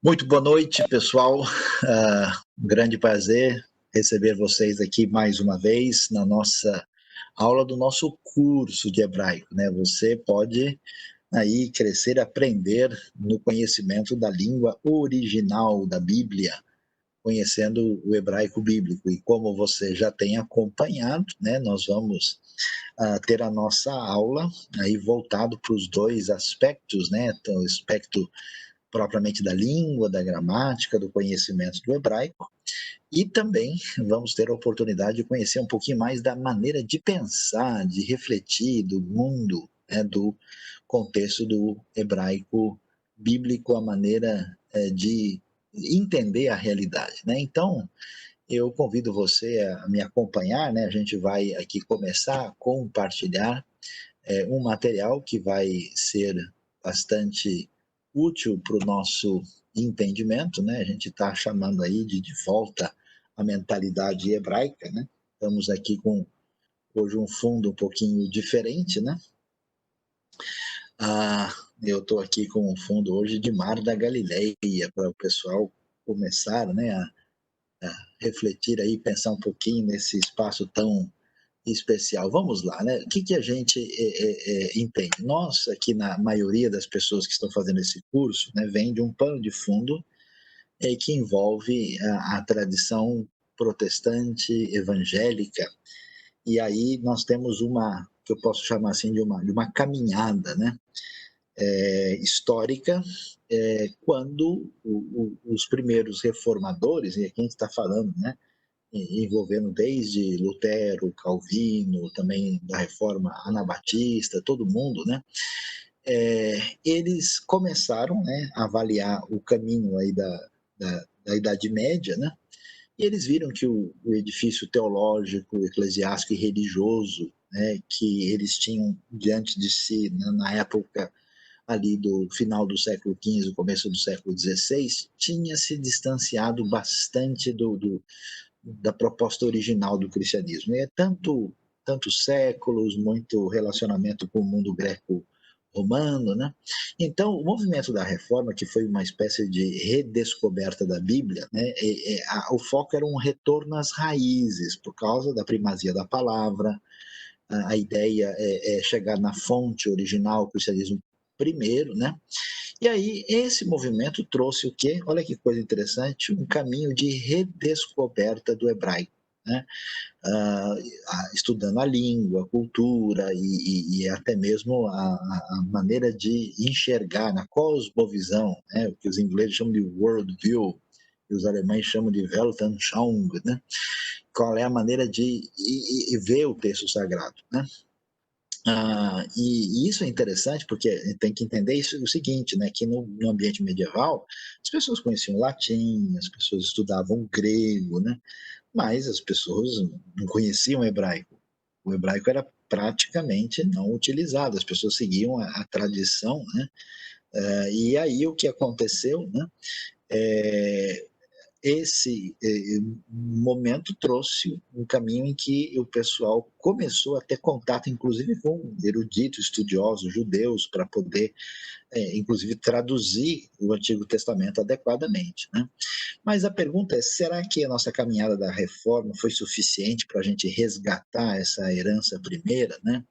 Muito boa noite, pessoal. Um grande prazer receber vocês aqui mais uma vez na nossa aula do nosso curso de hebraico, né? Você pode aí crescer, aprender no conhecimento da língua original da Bíblia, conhecendo o hebraico bíblico. E como você já tem acompanhado, né? Nós vamos ter a nossa aula aí voltado para os dois aspectos, né? Então, o aspecto propriamente da língua, da gramática, do conhecimento do hebraico, e também vamos ter a oportunidade de conhecer um pouquinho mais da maneira de pensar, de refletir do mundo, né, do contexto do hebraico bíblico, a maneira de entender a realidade, né? Então, eu convido você a me acompanhar, né? A gente vai aqui começar a compartilhar um material que vai ser bastante útil para o nosso entendimento, né? A gente está chamando aí de volta a mentalidade hebraica, né? Estamos aqui com hoje um fundo um pouquinho diferente, né? Eu estou aqui com um fundo hoje de Mar da Galileia para o pessoal começar, né, a refletir aí, pensar um pouquinho nesse espaço tão especial. Vamos lá, né? O que a gente entende? Nós, aqui na maioria das pessoas que estão fazendo esse curso, né, vem de um pano de fundo que envolve a tradição protestante evangélica, e aí nós temos uma, que eu posso chamar assim, de uma caminhada, né, histórica, quando os primeiros reformadores, e aqui a gente está falando, né, envolvendo desde Lutero, Calvino, também da Reforma Anabatista, todo mundo, né? Eles começaram, né, a avaliar o caminho aí da Idade Média, né? E eles viram que o edifício teológico, eclesiástico e religioso, né, que eles tinham diante de si, né, na época ali do final do século XV, começo do século XVI, tinha se distanciado bastante da proposta original do cristianismo. E é tantos séculos, muito relacionamento com o mundo greco-romano, né? Então, o movimento da reforma, que foi uma espécie de redescoberta da Bíblia, né? O foco era um retorno às raízes, por causa da primazia da palavra. A ideia é chegar na fonte original, o cristianismo primeiro, né? E aí, esse movimento trouxe o quê? Olha que coisa interessante, um caminho de redescoberta do hebraico, né? Estudando a língua, a cultura e até mesmo a maneira de enxergar na cosmovisão, né? O que os ingleses chamam de worldview, e os alemães chamam de Weltanschauung, né? Qual é a maneira de ver o texto sagrado, né? E isso é interessante porque tem que entender isso, o seguinte, né, que no ambiente medieval as pessoas conheciam latim, as pessoas estudavam grego, né, mas as pessoas não conheciam hebraico. O hebraico era praticamente não utilizado, as pessoas seguiam a tradição, né, e aí o que aconteceu, né, é, esse momento trouxe um caminho em que o pessoal começou a ter contato, inclusive com eruditos, estudiosos judeus, para poder, inclusive, traduzir o Antigo Testamento adequadamente, né? Mas a pergunta é, será que a nossa caminhada da reforma foi suficiente para a gente resgatar essa herança primeira, né?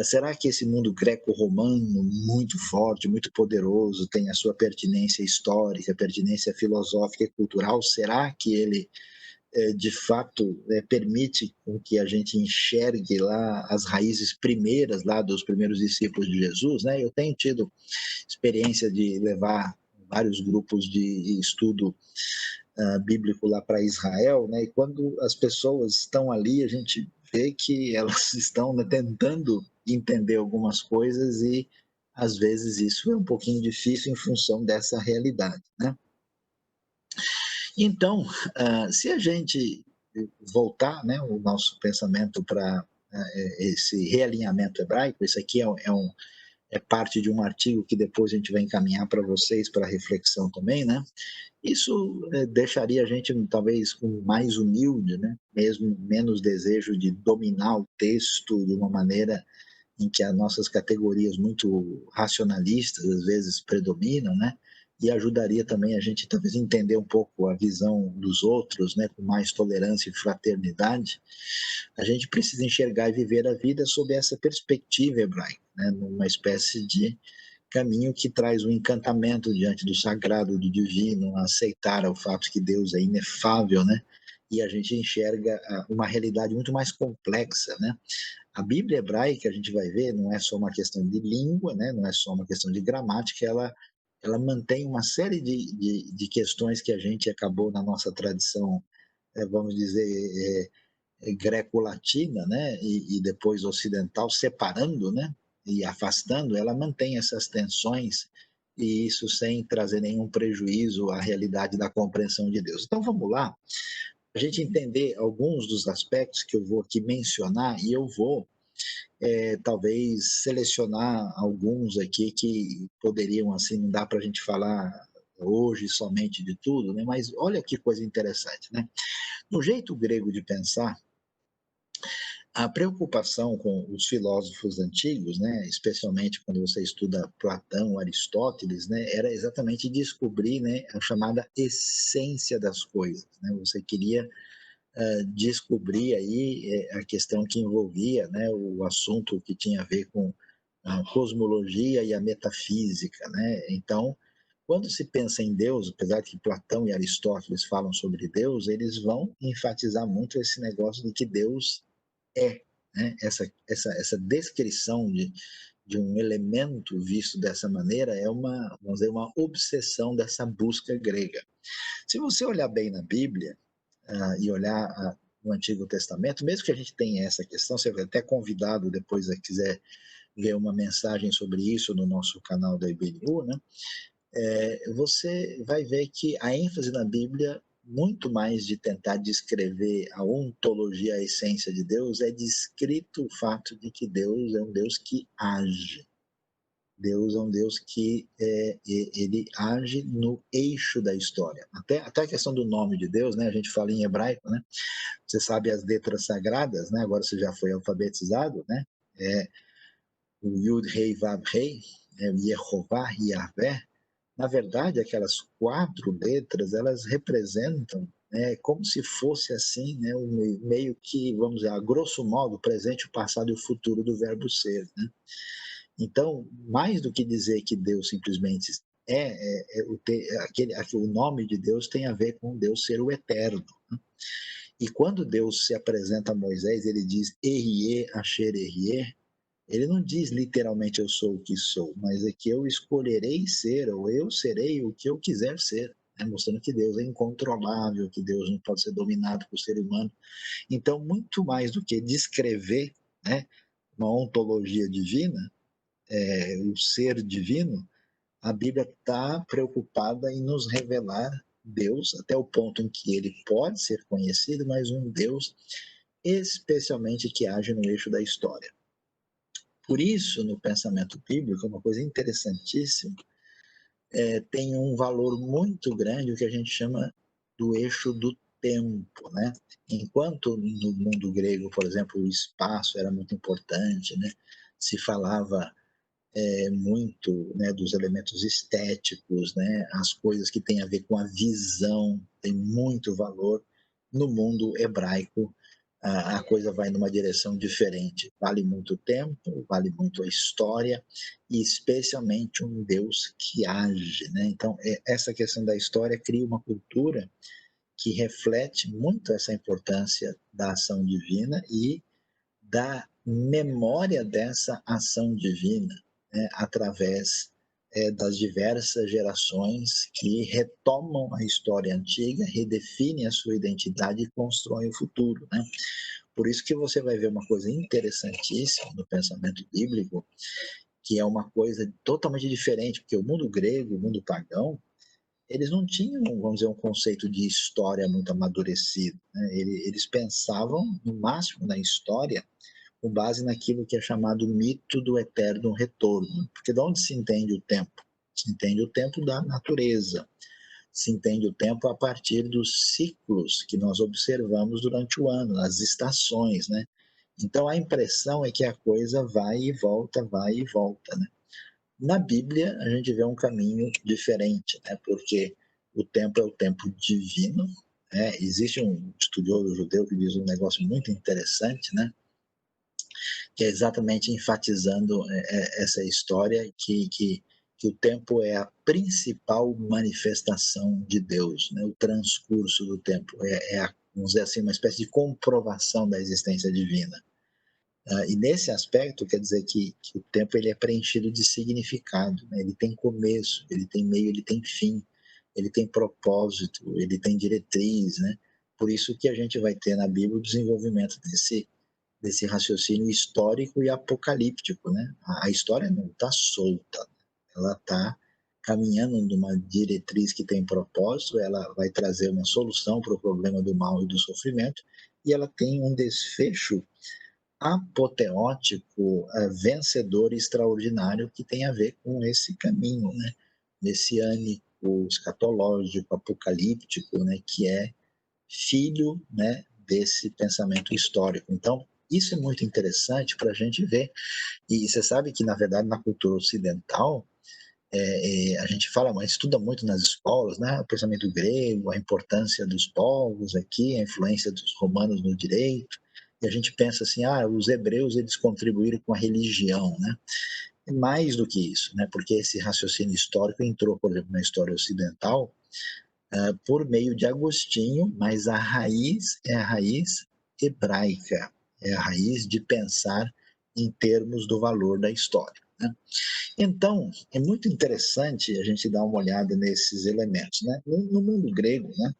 Será que esse mundo greco-romano, muito forte, muito poderoso, tem a sua pertinência histórica, pertinência filosófica e cultural? Será que ele, de fato, permite com que a gente enxergue lá as raízes primeiras lá dos primeiros discípulos de Jesus, né? Eu tenho tido experiência de levar vários grupos de estudo bíblico lá para Israel, né? E quando as pessoas estão ali, a gente vê que elas estão, né, tentando entender algumas coisas e às vezes isso é um pouquinho difícil em função dessa realidade, né? Então, se a gente voltar, né, o nosso pensamento para esse realinhamento hebraico, isso aqui é parte de um artigo que depois a gente vai encaminhar para vocês para reflexão também, né? Isso deixaria a gente talvez mais humilde, né? Mesmo menos desejo de dominar o texto de uma maneira em que as nossas categorias muito racionalistas às vezes predominam, né? e ajudaria também a gente talvez entender um pouco a visão dos outros, né, com mais tolerância e fraternidade. A gente precisa enxergar e viver a vida sob essa perspectiva hebraica, né, numa espécie de caminho que traz um encantamento diante do sagrado, do divino, aceitar o fato que Deus é inefável, né? E a gente enxerga uma realidade muito mais complexa, né? A Bíblia hebraica, a gente vai ver, não é só uma questão de língua, né? Não é só uma questão de gramática, ela mantém uma série de questões que a gente acabou na nossa tradição, vamos dizer, greco-latina, né, e depois ocidental, separando, né, e afastando, ela mantém essas tensões e isso sem trazer nenhum prejuízo à realidade da compreensão de Deus. Então vamos lá, a gente entender alguns dos aspectos que eu vou aqui mencionar e eu vou talvez selecionar alguns aqui que poderiam, assim, não dá para a gente falar hoje somente de tudo, né? Mas olha que coisa interessante, né? No jeito grego de pensar, a preocupação com os filósofos antigos, né, especialmente quando você estuda Platão, Aristóteles, né, era exatamente descobrir, né, a chamada essência das coisas. Né? Você queria descobrir aí a questão que envolvia, né, o assunto que tinha a ver com a cosmologia e a metafísica. Né? Então, quando se pensa em Deus, apesar de que Platão e Aristóteles falam sobre Deus, eles vão enfatizar muito esse negócio de que Deus é, né? Essa descrição de um elemento visto dessa maneira é uma, vamos dizer, uma obsessão dessa busca grega. Se você olhar bem na Bíblia e olhar no Antigo Testamento, mesmo que a gente tenha essa questão, você vai até convidado depois, se quiser ver uma mensagem sobre isso no nosso canal da IBNU, né? Você vai ver que a ênfase na Bíblia, muito mais de tentar descrever a ontologia, a essência de Deus, é descrito o fato de que Deus é um Deus que age. Deus é um Deus que ele age no eixo da história. Até a questão do nome de Deus, né? A gente fala em hebraico, né? Você sabe as letras sagradas, né? Agora você já foi alfabetizado, né? É, o Yud, Rei, Vav, Rei, Yehová, Yahvé. Na verdade, aquelas 4 letras, elas representam, né, como se fosse assim, né, meio que, vamos dizer, a grosso modo, o presente, o passado e o futuro do verbo ser. Né? Então, mais do que dizer que Deus simplesmente o nome de Deus tem a ver com Deus ser o eterno. Né? E quando Deus se apresenta a Moisés, ele diz Erie, Asher Erie. Ele não diz literalmente eu sou o que sou, mas é que eu escolherei ser, ou eu serei o que eu quiser ser, né? Mostrando que Deus é incontrolável, que Deus não pode ser dominado por ser humano. Então, muito mais do que descrever, né, uma ontologia divina, o ser divino, a Bíblia está preocupada em nos revelar Deus até o ponto em que ele pode ser conhecido, mas um Deus especialmente que age no eixo da história. Por isso, no pensamento bíblico, uma coisa interessantíssima, tem um valor muito grande o que a gente chama do eixo do tempo, né? Enquanto no mundo grego, por exemplo, o espaço era muito importante, né? Se falava muito, né, dos elementos estéticos, né? As coisas que têm a ver com a visão têm muito valor. No mundo hebraico, a coisa vai numa direção diferente. Vale muito o tempo, vale muito a história e especialmente um Deus que age, né? Então, essa questão da história cria uma cultura que reflete muito essa importância da ação divina e da memória dessa ação divina, né, através das diversas gerações que retomam a história antiga, redefinem a sua identidade e constroem o futuro. Né? Por isso que você vai ver uma coisa interessantíssima no pensamento bíblico, que é uma coisa totalmente diferente, porque o mundo grego, o mundo pagão, eles não tinham, vamos dizer, um conceito de história muito amadurecido. Né? Eles pensavam, no máximo, na história com base naquilo que é chamado mito do eterno retorno. Porque de onde se entende o tempo? Se entende o tempo da natureza. Se entende o tempo a partir dos ciclos que nós observamos durante o ano, as estações, né? Então a impressão é que a coisa vai e volta, né? Na Bíblia, a gente vê um caminho diferente, né? Porque o tempo é o tempo divino, né? Existe um estudioso judeu que diz um negócio muito interessante, né? Que é exatamente enfatizando essa história que o tempo é a principal manifestação de Deus, né? O transcurso do tempo vamos dizer assim, uma espécie de comprovação da existência divina. E nesse aspecto, quer dizer que o tempo ele é preenchido de significado, né? Ele tem começo, ele tem meio, ele tem fim, ele tem propósito, ele tem diretriz, né? Por isso que a gente vai ter na Bíblia o desenvolvimento desse raciocínio histórico e apocalíptico, né? A história não está solta, ela está caminhando numa diretriz que tem propósito, ela vai trazer uma solução para o problema do mal e do sofrimento, e ela tem um desfecho apoteótico, vencedor e extraordinário que tem a ver com esse caminho, né? Messiânico, escatológico, apocalíptico, né? Que é filho, né? Desse pensamento histórico. Então, isso é muito interessante para a gente ver. E você sabe que, na verdade, na cultura ocidental, a gente fala, mas estuda muito nas escolas, né? O pensamento grego, a importância dos povos aqui, a influência dos romanos no direito. E a gente pensa assim, os hebreus eles contribuíram com a religião, né? E mais do que isso, né? Porque esse raciocínio histórico entrou, por exemplo, na história ocidental por meio de Agostinho, mas a raiz é a raiz hebraica, é a raiz de pensar em termos do valor da história, né? Então, é muito interessante a gente dar uma olhada nesses elementos, né? No mundo grego, né,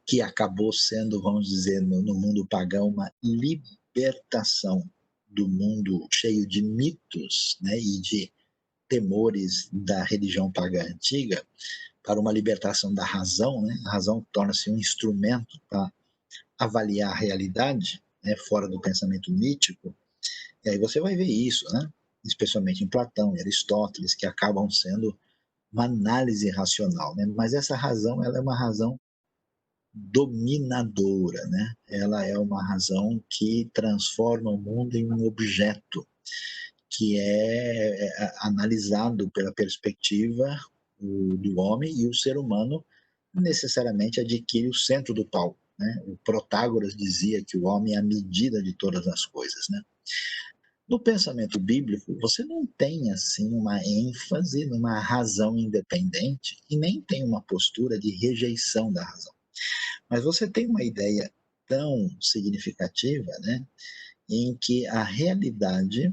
que acabou sendo, vamos dizer, no mundo pagão, uma libertação do mundo cheio de mitos, né, e de temores da religião pagã antiga para uma libertação da razão, né? A razão torna-se um instrumento para avaliar a realidade, né, fora do pensamento mítico. E aí você vai ver isso, né? Especialmente em Platão e Aristóteles, que acabam sendo uma análise racional, né? Mas essa razão, ela é uma razão dominadora, né? Ela é uma razão que transforma o mundo em um objeto que é analisado pela perspectiva do homem, e o ser humano necessariamente adquire o centro do palco, né? O Protágoras dizia que o homem é a medida de todas as coisas, né? No pensamento bíblico, você não tem assim uma ênfase numa razão independente e nem tem uma postura de rejeição da razão. Mas você tem uma ideia tão significativa, né, em que a realidade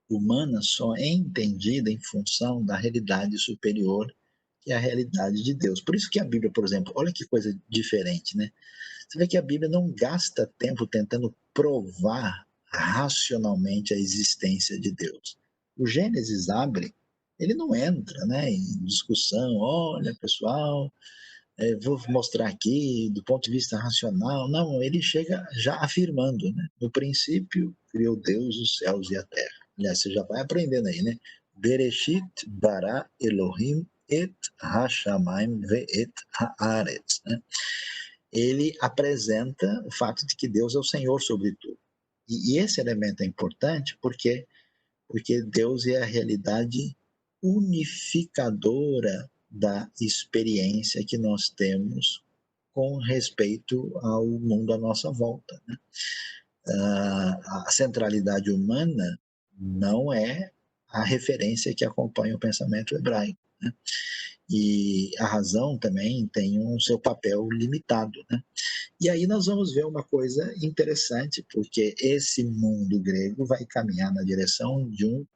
humana só é entendida em função da realidade superior, que é a realidade de Deus. Por isso que a Bíblia, por exemplo, olha que coisa diferente, né? Você vê que a Bíblia não gasta tempo tentando provar racionalmente a existência de Deus. O Gênesis abre, ele não entra, né, em discussão, olha pessoal, vou mostrar aqui do ponto de vista racional. Não, ele chega já afirmando, né? No princípio criou Deus os céus e a terra. Aliás, você já vai aprendendo aí, né? Bereshit bara Elohim et hashamayim ve'et haaretz, né? Ele apresenta o fato de que Deus é o Senhor sobre tudo. E esse elemento é importante porque Deus é a realidade unificadora da experiência que nós temos com respeito ao mundo à nossa volta, né? A centralidade humana não é a referência que acompanha o pensamento hebraico, né? E a razão também tem um seu papel limitado, né? E aí nós vamos ver uma coisa interessante, porque esse mundo grego vai caminhar na direção de um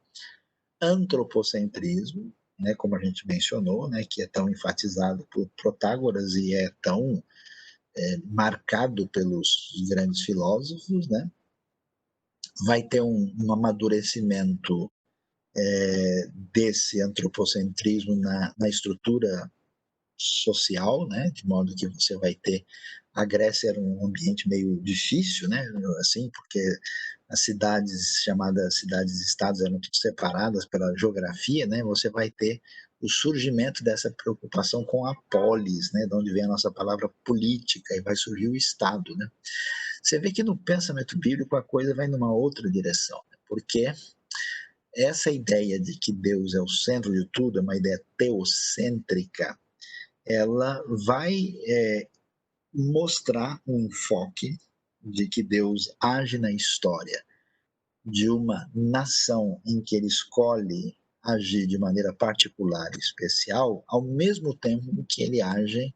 antropocentrismo, né, como a gente mencionou, né, que é tão enfatizado por Protágoras e é tão marcado pelos grandes filósofos, né, vai ter um amadurecimento desse antropocentrismo na estrutura social, né, de modo que você vai ter a Grécia era um ambiente meio difícil, né, assim, porque as cidades chamadas cidades-estados eram tudo separadas pela geografia, né, você vai ter o surgimento dessa preocupação com a polis, né, de onde vem a nossa palavra política, e vai surgir o Estado, né. Você vê que no pensamento bíblico a coisa vai numa outra direção, né, porque essa ideia de que Deus é o centro de tudo, é uma ideia teocêntrica, ela vai mostrar um enfoque de que Deus age na história de uma nação em que ele escolhe agir de maneira particular e especial, ao mesmo tempo que ele age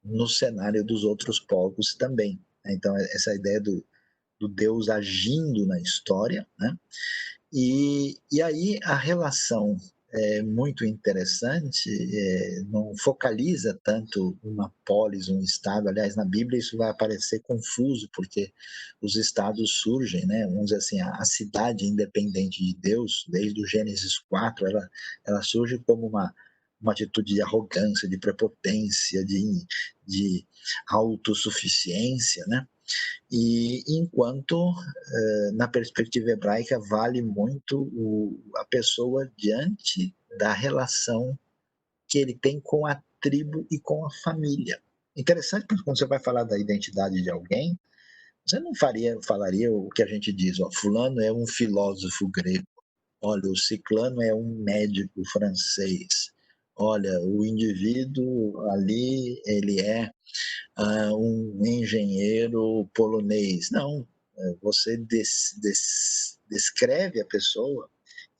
no cenário dos outros povos também. Então, essa ideia do Deus agindo na história, né? E aí a relação é muito interessante, não focaliza tanto uma polis, um estado. Aliás, na Bíblia isso vai aparecer confuso, porque os estados surgem, né? Vamos dizer assim, a cidade independente de Deus, desde o Gênesis 4, ela surge como uma atitude de arrogância, de prepotência, de autossuficiência, né? E enquanto, na perspectiva hebraica, vale muito a pessoa diante da relação que ele tem com a tribo e com a família. Interessante, porque quando você vai falar da identidade de alguém, você não falaria o que a gente diz, ó, fulano é um filósofo grego, olha, o ciclano é um médico francês, olha, o indivíduo ali, ele é um engenheiro polonês. Não, você descreve a pessoa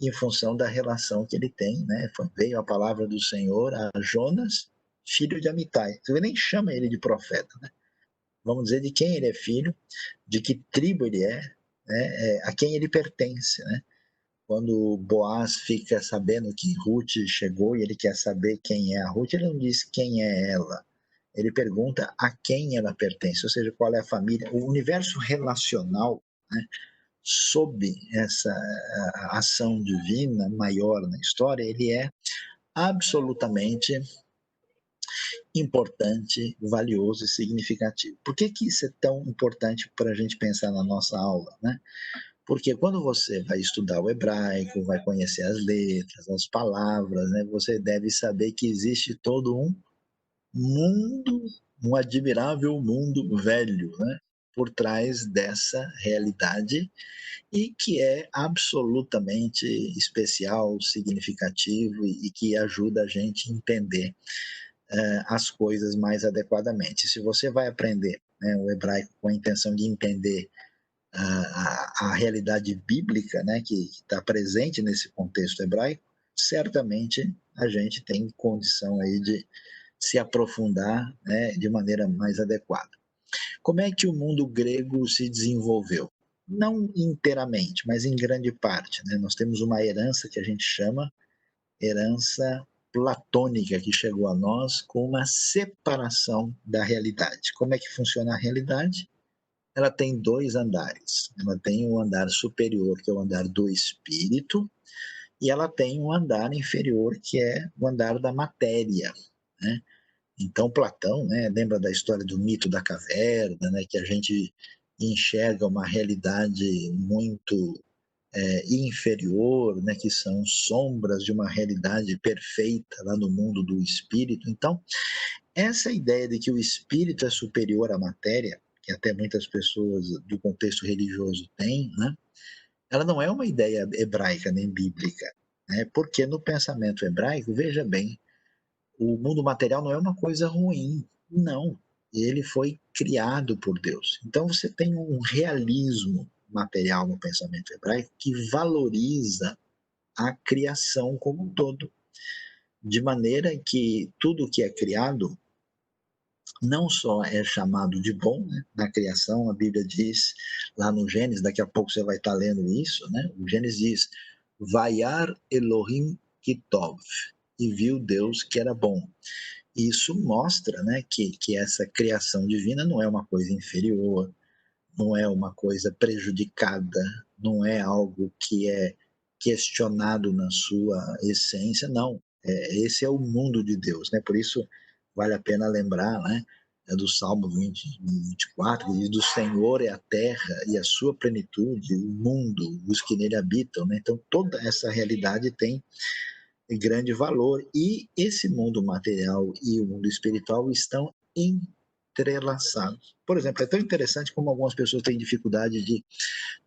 em função da relação que ele tem, né? Veio a palavra do Senhor a Jonas, filho de Amitai. Você nem chama ele de profeta, né? Vamos dizer de quem ele é filho, de que tribo ele é, né? A quem ele pertence, né? Quando Boaz fica sabendo que Ruth chegou e ele quer saber quem é a Ruth, ele não diz quem é ela. Ele pergunta a quem ela pertence, ou seja, qual é a família. O universo relacional, né, sob essa ação divina maior na história, ele é absolutamente importante, valioso e significativo. Por que isso é tão importante para a gente pensar na nossa aula, né? Porque quando você vai estudar o hebraico, vai conhecer as letras, as palavras, né, você deve saber que existe todo um mundo, um admirável mundo velho, né, por trás dessa realidade e que é absolutamente especial, significativo e que ajuda a gente a entender as coisas mais adequadamente. Se você vai aprender, né, o hebraico com a intenção de entender a realidade bíblica, né, que está presente nesse contexto hebraico, certamente a gente tem condição aí de se aprofundar, né, de maneira mais adequada. Como é que o mundo grego se desenvolveu? Não inteiramente, mas em grande parte, né? Nós temos uma herança que a gente chama herança platônica que chegou a nós com uma separação da realidade. Como é que funciona a realidade? Ela tem dois andares. Ela tem um andar superior, que é o andar do espírito, e ela tem um andar inferior, que é o andar da matéria, né? Então, Platão, né, lembra da história do mito da caverna, né, que a gente enxerga uma realidade muito inferior, né, que são sombras de uma realidade perfeita lá no mundo do espírito. Então, essa ideia de que o espírito é superior à matéria, que até muitas pessoas do contexto religioso têm, né, ela não é uma ideia hebraica nem bíblica, né, porque no pensamento hebraico, veja bem, o mundo material não é uma coisa ruim, não. Ele foi criado por Deus. Então você tem um realismo material no pensamento hebraico que valoriza a criação como um todo, de maneira que tudo que é criado não só é chamado de bom, né? Na criação, a Bíblia diz, lá no Gênesis, daqui a pouco você vai estar lendo isso, né? O Gênesis diz, Vayar Elohim Kitov, e viu Deus que era bom. Isso mostra, né, que essa criação divina não é uma coisa inferior, não é uma coisa prejudicada, não é algo que é questionado na sua essência, não. Esse é o mundo de Deus, né? Por isso vale a pena lembrar, né, do Salmo 24, que diz: do Senhor é a terra e a sua plenitude, o mundo, os que nele habitam, né? Então toda essa realidade tem grande valor e esse mundo material e o mundo espiritual estão entrelaçados. Por exemplo, é tão interessante como algumas pessoas têm dificuldade de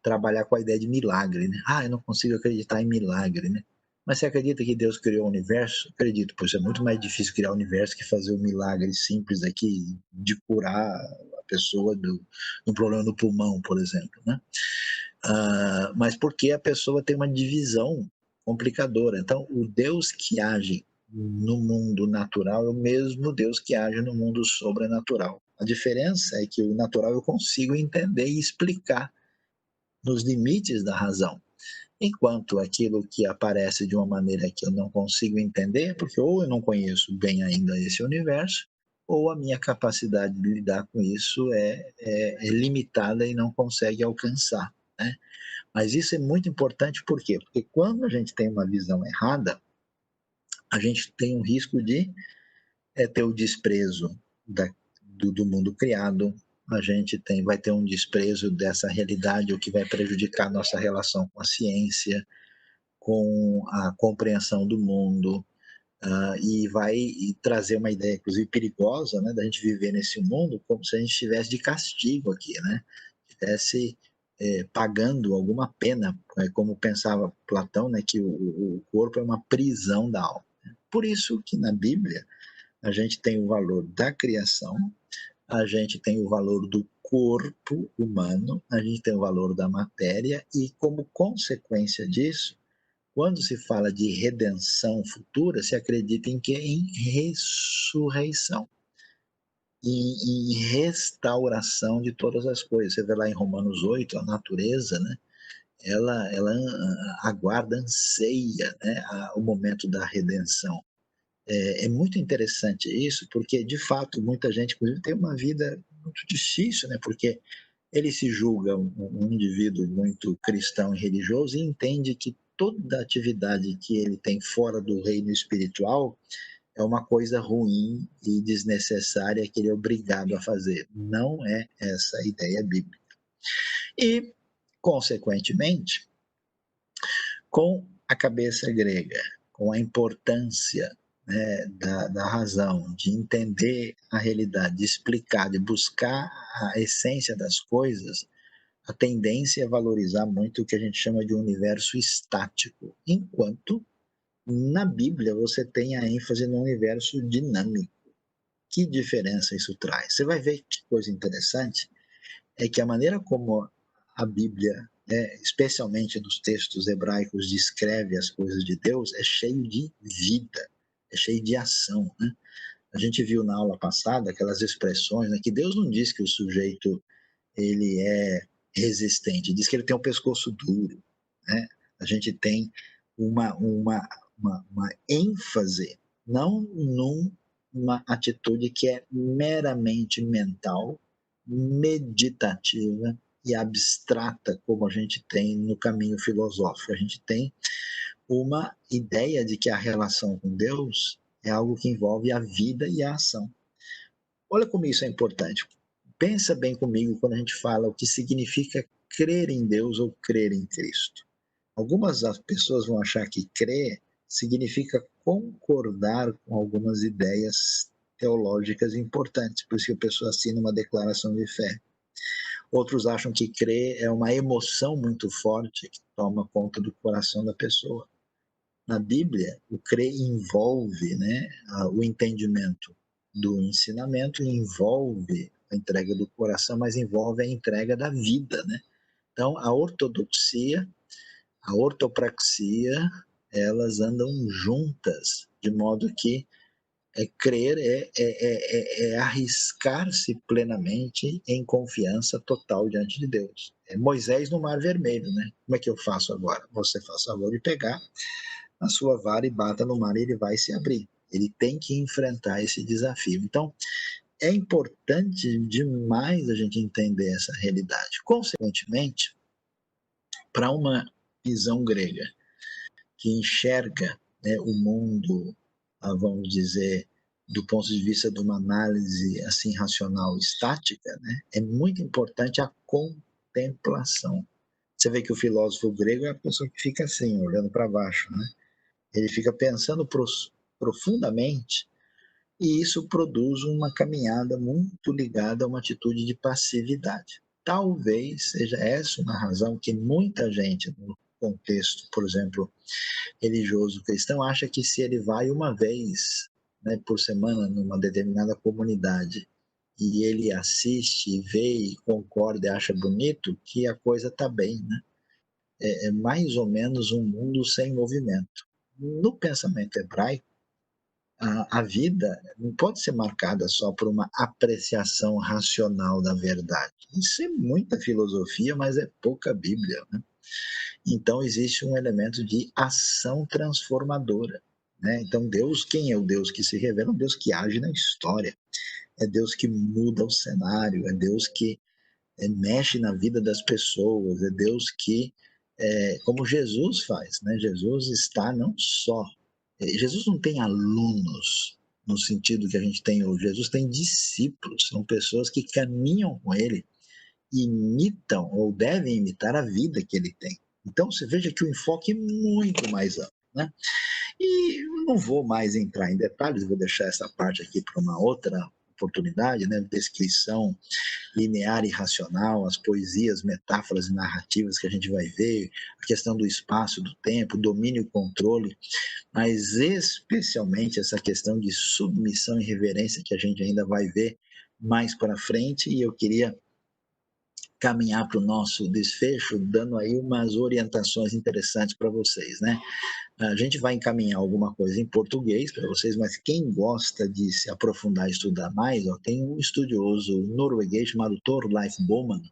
trabalhar com a ideia de milagre, né? Eu não consigo acreditar em milagre, né? Mas você acredita que Deus criou o universo? Acredito, pois é muito mais difícil criar o universo que fazer um milagre simples aqui de curar a pessoa do problema no pulmão, por exemplo, né? Mas porque a pessoa tem uma divisão complicadora. Então, o Deus que age no mundo natural é o mesmo Deus que age no mundo sobrenatural. A diferença é que o natural eu consigo entender e explicar nos limites da razão, enquanto aquilo que aparece de uma maneira que eu não consigo entender, porque ou eu não conheço bem ainda esse universo, ou a minha capacidade de lidar com isso é limitada e não consegue alcançar, né? Mas isso é muito importante, por quê? Porque quando a gente tem uma visão errada, a gente tem um risco de ter o desprezo do mundo criado, a gente vai ter um desprezo dessa realidade, o que vai prejudicar nossa relação com a ciência, com a compreensão do mundo, e vai trazer uma ideia, inclusive, perigosa, né, da gente viver nesse mundo como se a gente estivesse de castigo aqui, né? Estivesse pagando alguma pena, como pensava Platão, né, que o corpo é uma prisão da alma. Por isso que na Bíblia a gente tem o valor da criação, a gente tem o valor do corpo humano, a gente tem o valor da matéria, e como consequência disso, quando se fala de redenção futura, se acredita em quê? Em ressurreição, em restauração de todas as coisas. Você vê lá em Romanos 8, a natureza, né? Ela aguarda, anseia, né, o momento da redenção. É muito interessante isso, porque, de fato, muita gente, inclusive, tem uma vida muito difícil, né? Porque ele se julga um indivíduo muito cristão e religioso e entende que toda atividade que ele tem fora do reino espiritual é uma coisa ruim e desnecessária que ele é obrigado a fazer. Não é essa a ideia bíblica. E, consequentemente, com a cabeça grega, com a importância, né, da razão, de entender a realidade, de explicar, de buscar a essência das coisas, a tendência é valorizar muito o que a gente chama de universo estático, enquanto na Bíblia você tem a ênfase no universo dinâmico. Que diferença isso traz? Você vai ver que coisa interessante é que a maneira como a Bíblia, especialmente nos textos hebraicos, descreve as coisas de Deus, é cheio de vida, é cheio de ação, né? A gente viu na aula passada aquelas expressões, né, que Deus não diz que o sujeito ele é resistente, diz que ele tem um pescoço duro, né? A gente tem uma ênfase, não numa atitude que é meramente mental, meditativa e abstrata, como a gente tem no caminho filosófico. A gente tem uma ideia de que a relação com Deus é algo que envolve a vida e a ação. Olha como isso é importante. Pensa bem comigo quando a gente fala o que significa crer em Deus ou crer em Cristo. Algumas pessoas vão achar que crer significa concordar com algumas ideias teológicas importantes, por isso que a pessoa assina uma declaração de fé. Outros acham que crer é uma emoção muito forte que toma conta do coração da pessoa. Na Bíblia, o crer envolve, né, o entendimento do ensinamento, envolve a entrega do coração, mas envolve a entrega da vida, né? Então, a ortodoxia, a ortopraxia, elas andam juntas, de modo que crer é arriscar-se plenamente em confiança total diante de Deus. É Moisés no Mar Vermelho, né? Como é que eu faço agora? Você faz o favor de pegar a sua vara e bata no mar e ele vai se abrir. Ele tem que enfrentar esse desafio. Então, é importante demais a gente entender essa realidade. Consequentemente, para uma visão grega que enxerga, né, o mundo, vamos dizer, do ponto de vista de uma análise assim racional estática, né, é muito importante a contemplação. Você vê que o filósofo grego é a pessoa que fica assim, olhando para baixo, né? Ele fica pensando profundamente e isso produz uma caminhada muito ligada a uma atitude de passividade. Talvez seja essa uma razão que muita gente, no contexto, por exemplo, religioso cristão, acha que se ele vai uma vez, né, por semana numa determinada comunidade e ele assiste, vê e concorda e acha bonito, que a coisa está bem, né? É mais ou menos um mundo sem movimento. No pensamento hebraico, a vida não pode ser marcada só por uma apreciação racional da verdade. Isso é muita filosofia, mas é pouca Bíblia, né? Então existe um elemento de ação transformadora, né? Então Deus, quem é o Deus que se revela? É um Deus que age na história, é Deus que muda o cenário, é Deus que mexe na vida das pessoas, é Deus que, como Jesus faz, né? Jesus está não só Jesus não tem alunos no sentido que a gente tem hoje. Jesus tem discípulos, são pessoas que caminham com ele, imitam ou devem imitar a vida que ele tem. Então você veja que o enfoque é muito mais amplo, né? E não vou mais entrar em detalhes, vou deixar essa parte aqui para uma outra oportunidade, né? Descrição linear e racional, as poesias, metáforas e narrativas que a gente vai ver, a questão do espaço, do tempo, domínio e controle, mas especialmente essa questão de submissão e reverência que a gente ainda vai ver mais para frente, e eu queria caminhar para o nosso desfecho dando aí umas orientações interessantes para vocês, né? A gente vai encaminhar alguma coisa em português para vocês, mas quem gosta de se aprofundar e estudar mais, ó, tem um estudioso norueguês chamado Thorleif Bowman,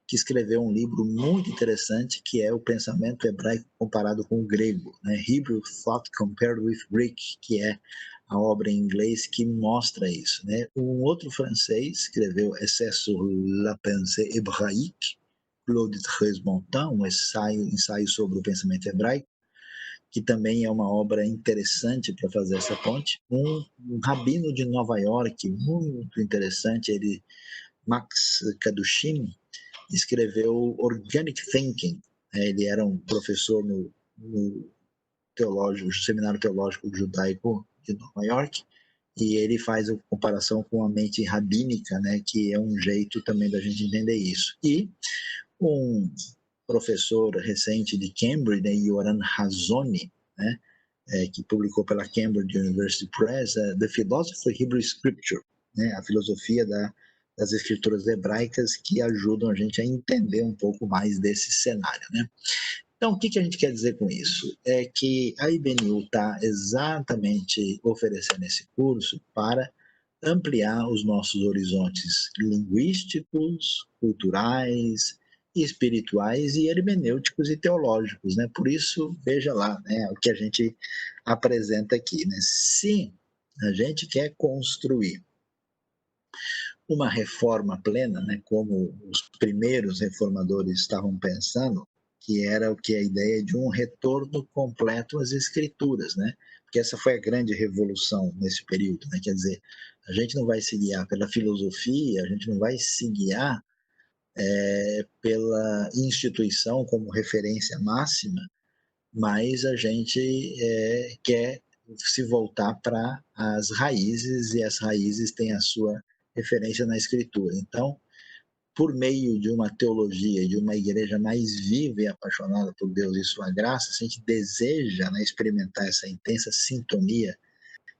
que escreveu um livro muito interessante que é o pensamento hebraico comparado com o grego, né? Hebrew Thought Compared with Greek, que é a obra em inglês que mostra isso, né? Um outro francês escreveu Essai sur la pensée hébraïque, Claude Tresmontin, um ensaio sobre o pensamento hebraico, que também é uma obra interessante para fazer essa ponte. Um rabino de Nova York, muito interessante, ele, Max Kadushim, escreveu Organic Thinking. Ele era um professor no Seminário Teológico Judaico de Nova York, e ele faz a comparação com a mente rabínica, né, que é um jeito também da gente entender isso. E um professor recente de Cambridge, né, Yoran Hazony, né, que publicou pela Cambridge University Press, The Philosophy of Hebrew Scripture, né, a filosofia das escrituras hebraicas, que ajudam a gente a entender um pouco mais desse cenário, né? Então, o que a gente quer dizer com isso? É que a IBNU está exatamente oferecendo esse curso para ampliar os nossos horizontes linguísticos, culturais, espirituais e hermenêuticos e teológicos, né? Por isso, veja lá, né, o que a gente apresenta aqui, né? Se a gente quer construir uma reforma plena, né, como os primeiros reformadores estavam pensando, que era o que a ideia de um retorno completo às escrituras, né? Porque essa foi a grande revolução nesse período, né? Quer dizer, a gente não vai se guiar pela filosofia, a gente não vai se guiar pela instituição como referência máxima, mas a gente quer se voltar para as raízes, e as raízes têm a sua referência na escritura. Então, por meio de uma teologia, de uma igreja mais viva e apaixonada por Deus e sua graça, se a gente deseja, né, experimentar essa intensa sintonia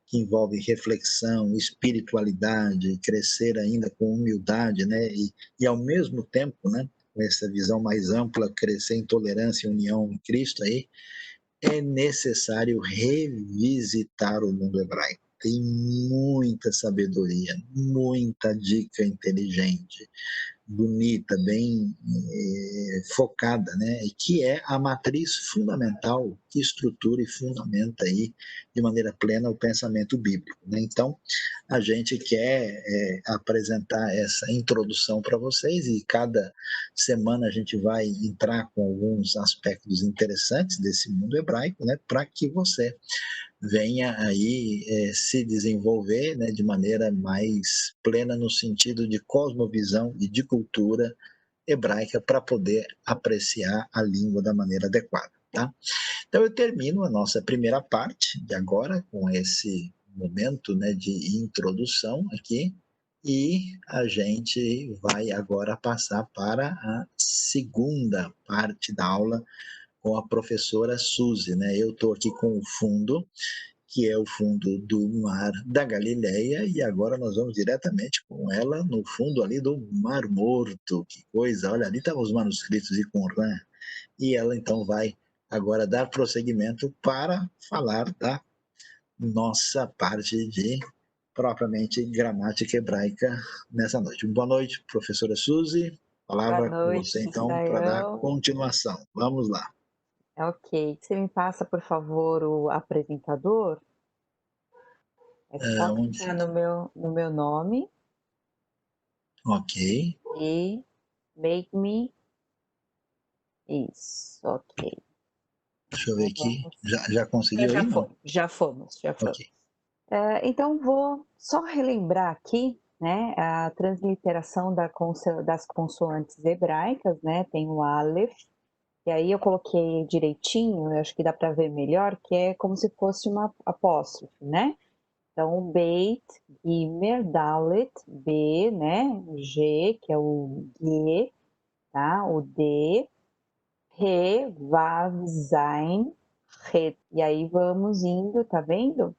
que envolve reflexão, espiritualidade, crescer ainda com humildade, né, e ao mesmo tempo, né, com essa visão mais ampla, crescer em tolerância e união em Cristo aí, é necessário revisitar o mundo hebraico. Tem muita sabedoria, muita dica inteligente, bonita, bem focada, né? E que é a matriz fundamental que estrutura e fundamenta aí de maneira plena o pensamento bíblico, né? Então, a gente quer apresentar essa introdução para vocês, e cada semana a gente vai entrar com alguns aspectos interessantes desse mundo hebraico, né? Para que você venha aí se desenvolver, né, de maneira mais plena no sentido de cosmovisão e de cultura hebraica para poder apreciar a língua da maneira adequada, tá? Então eu termino a nossa primeira parte de agora com esse momento, né, de introdução aqui, e a gente vai agora passar para a segunda parte da aula com a professora Suzy, né? Eu estou aqui com o fundo, que é o fundo do Mar da Galileia, e agora nós vamos diretamente com ela no fundo ali do Mar Morto. Que coisa, olha, ali estavam os manuscritos de Qumran, e ela então vai agora dar prosseguimento para falar da nossa parte de propriamente gramática hebraica nessa noite. Boa noite, professora Suzy. Boa Palavra com você noite, então para dar Israel. continuação. Vamos lá. Ok. Você me passa, por favor, o apresentador? É só Onde clicar fica? no meu nome Ok. e make me. Isso, ok. Deixa eu ver Então aqui. vamos. Já conseguiu Já aí? Não? foi, já fomos, já Ok. fomos. Então vou só relembrar aqui, né, a transliteração das consoantes hebraicas, né? Tem o Aleph, e aí eu coloquei direitinho, eu acho que dá para ver melhor, que é como se fosse uma apóstrofe, né? Então, Beit, Gimer, Dalet, B, né? O G, que é o G, tá? O D, Re, Vav, Zain, Het. E aí vamos indo, tá vendo?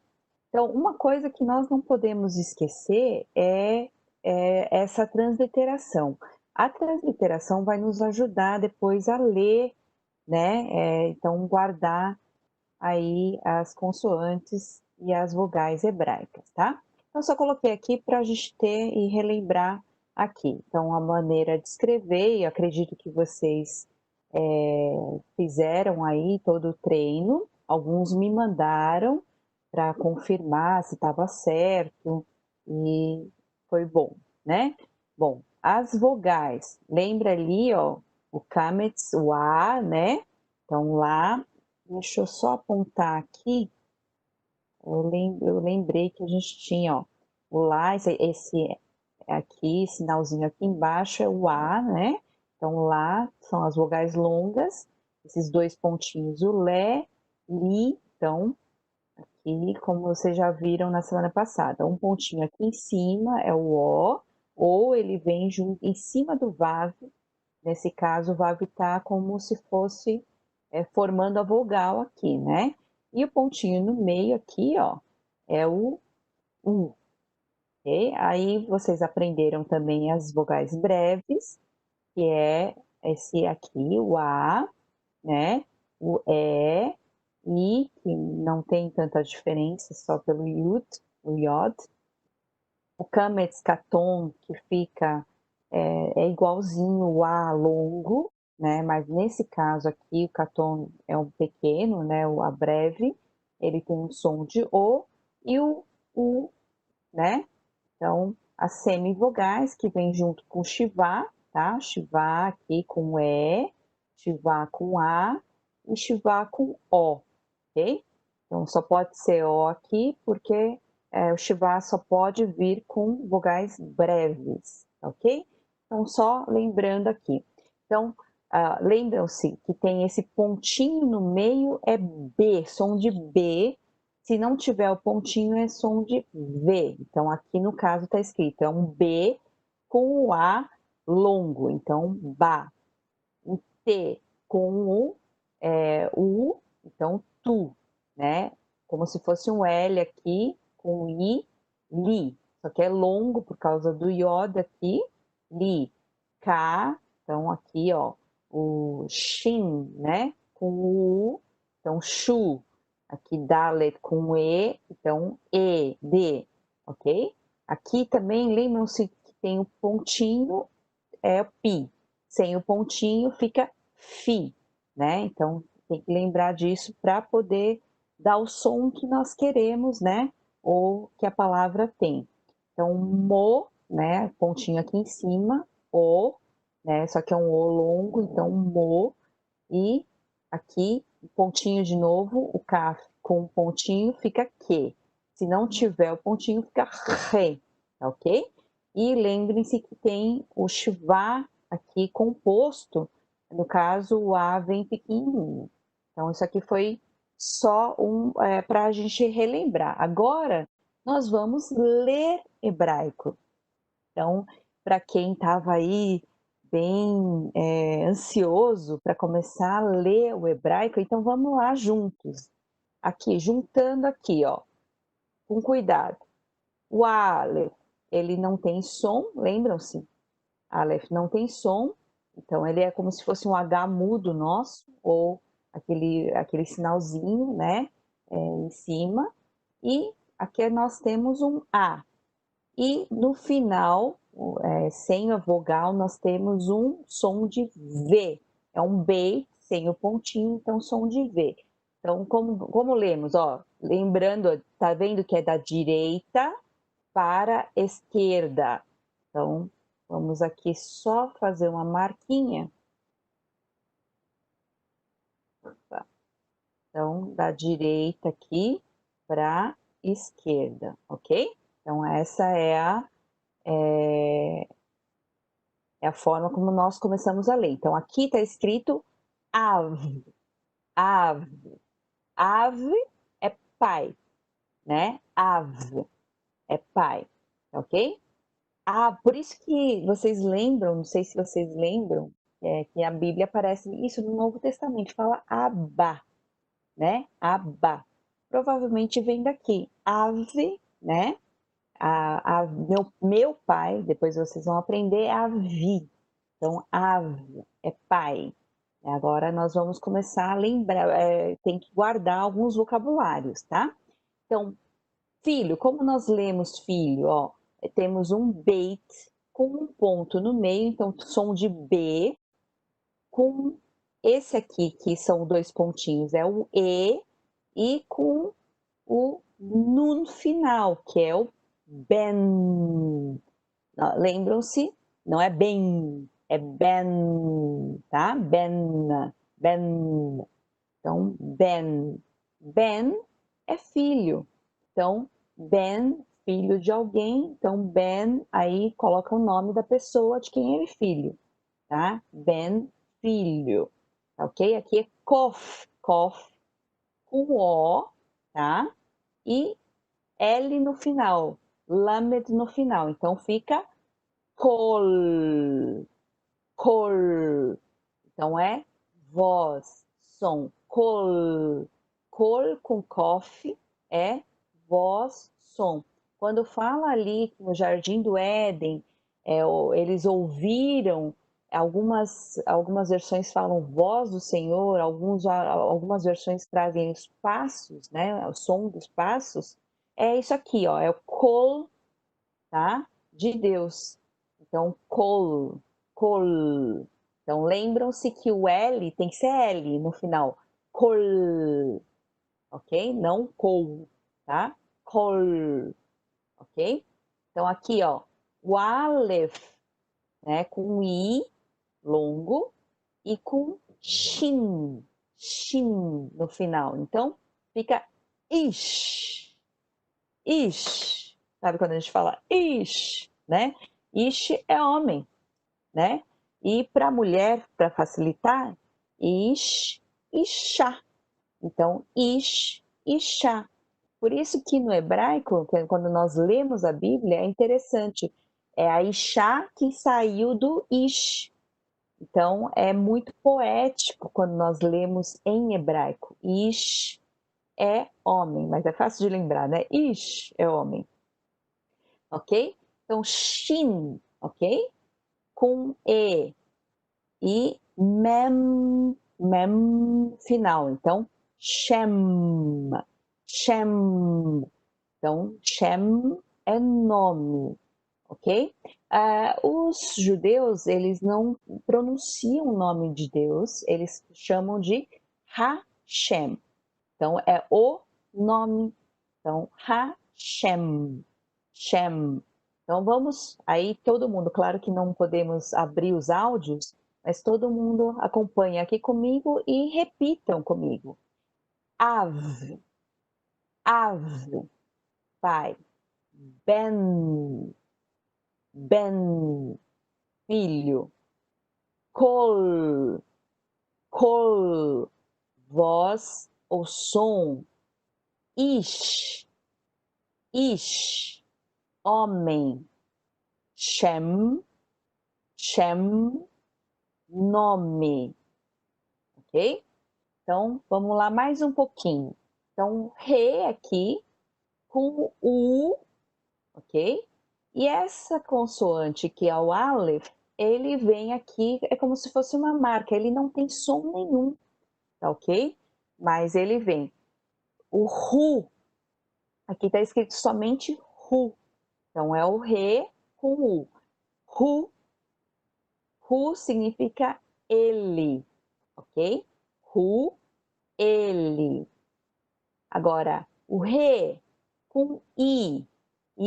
Então, uma coisa que nós não podemos esquecer é essa transliteração. A transliteração vai nos ajudar depois a ler, né? Então, guardar aí as consoantes e as vogais hebraicas, tá? Então, só coloquei aqui para a gente ter e relembrar aqui. Então, a maneira de escrever, e acredito que vocês fizeram aí todo o treino, alguns me mandaram para confirmar se estava certo e foi bom, né? Bom, as vogais, lembra ali, ó, o kametz, o A, né? Então lá, deixa eu só apontar aqui, eu lembrei que a gente tinha, ó, o lá, esse aqui, sinalzinho aqui embaixo é o A, né? Então lá são as vogais longas, esses dois pontinhos, o Lé, Li, então aqui, como vocês já viram na semana passada, um pontinho aqui em cima é o O, ou ele vem junto em cima do Vav, nesse caso o Vav está como se fosse formando a vogal aqui, né? E o pontinho no meio aqui, ó, é o U. Ok? Aí vocês aprenderam também as vogais breves, que é esse aqui, o A, né? O E, I, que não tem tanta diferença, só pelo Yud, o Yod. O Kametz Katon, que fica, é igualzinho o A longo, né? Mas nesse caso aqui, o Katon é um pequeno, né? O A breve, ele tem um som de O, e o U, né? Então, as semivogais que vem junto com o Shivá, tá? Shivá aqui com E, Shivá com A e Shivá com O, ok? Então, só pode ser O aqui porque o Shivá só pode vir com vogais breves, ok? Então, só lembrando aqui. Então, lembram-se que tem esse pontinho no meio, é B, som de B. Se não tiver o pontinho, é som de V. Então, aqui no caso está escrito, é um B com o A longo. Então, Ba. O T com o U, então Tu, né? Como se fosse um L aqui, com I, Li. Só que é longo por causa do Iod aqui, Li. K, então aqui, ó, o Shin, né? Com o U, então Shu. Aqui Dalet com E, então E, D, ok? Aqui também lembram-se que tem o pontinho, é o Pi. Sem o pontinho fica Fi, né? Então tem que lembrar disso para poder dar o som que nós queremos, né? Ou que a palavra tem. Então, mo, né? Pontinho aqui em cima, o, né? Só que é um o longo, então mo. E aqui, pontinho de novo, o K com um pontinho fica que. Se não tiver o pontinho, fica re, tá ok? E lembrem-se que tem o shvá aqui composto, no caso o A vem pequenininho. Então isso aqui foi só para a gente relembrar. Agora nós vamos ler hebraico. Então, para quem estava aí bem ansioso para começar a ler o hebraico, então vamos lá juntos. Aqui, juntando aqui, ó, com cuidado. O Aleph, ele não tem som, lembram-se? Aleph não tem som, então ele é como se fosse um H mudo nosso, ou aquele sinalzinho, né, em cima. E aqui nós temos um A. E no final, sem a vogal, nós temos um som de V. É um B sem o pontinho, então som de V. Então, como lemos? Ó, lembrando, tá vendo que é da direita para a esquerda. Então, vamos aqui só fazer uma marquinha. Então, da direita aqui para a esquerda, ok? Então, essa é, é a forma como nós começamos a ler. Então, aqui está escrito ave, ave. Ave é pai, né? Ave é pai, ok? Ah, por isso que vocês lembram, não sei se vocês lembram, que a Bíblia aparece isso no Novo Testamento, fala Abba, né? Abba. Provavelmente vem daqui. Ave, né? Meu pai, depois vocês vão aprender, Avi. Então, ave é pai. Agora nós vamos começar a lembrar, tem que guardar alguns vocabulários, tá? Então, filho, como nós lemos filho? Ó, temos um beit com um ponto no meio, então som de B, com esse aqui, que são dois pontinhos, é o e com o nun final, que é o ben. Lembram-se? Não é bem, é ben, tá? Ben, ben. Então, ben. Ben é filho. Então, ben, filho de alguém. Então, ben, aí coloca o nome da pessoa de quem ele é filho, tá? Ben, filho. Tá ok? Aqui é kof, kof com O, tá? E L no final, lamed no final. Então, fica col, col. Então é voz, som, col. Col com cof é voz, som. Quando fala ali no Jardim do Éden, eles ouviram, algumas versões falam voz do Senhor, algumas versões trazem os passos, né? O som dos passos. É isso aqui, ó, é o col, tá? De Deus. Então, col, col. Então, lembram-se que o L tem que ser L no final. Col, ok? Não col, tá? Col, ok? Então, aqui, ó, o Aleph, né, com I longo e com Shin, Shin no final. Então, fica Ish, Ish. Sabe quando a gente fala Ish, né? Ish é homem, né? E para mulher, para facilitar, Ish, Isha. Então, Ish, Isha. Por isso que no hebraico, quando nós lemos a Bíblia, é interessante. É a Isha que saiu do Ish. Então, é muito poético quando nós lemos em hebraico. Ish é homem, mas é fácil de lembrar, né? Ish é homem, ok? Então, Shin, ok? Com e mem final. Então, Shem, Shem. Então, Shem é nome, ok? Os judeus, eles não pronunciam o nome de Deus, eles chamam de Hashem. Então, é o nome. Então, Hashem, Shem. Então, vamos aí, todo mundo, claro que não podemos abrir os áudios, mas todo mundo acompanha aqui comigo e repitam comigo. Av, Av, pai. Ben, Ben, filho. Kol, Kol, voz ou som. Ish, Ish, homem. Shem, Shem, nome. Ok? Então, vamos lá mais um pouquinho. Então, re aqui com u, ok? E essa consoante que é o Aleph, ele vem aqui, é como se fosse uma marca, ele não tem som nenhum, tá ok? Mas ele vem. O Ru, aqui está escrito somente Ru. Então, é o Re com U. Ru, Ru significa ele, ok? Ru, ele. Agora, o Re com I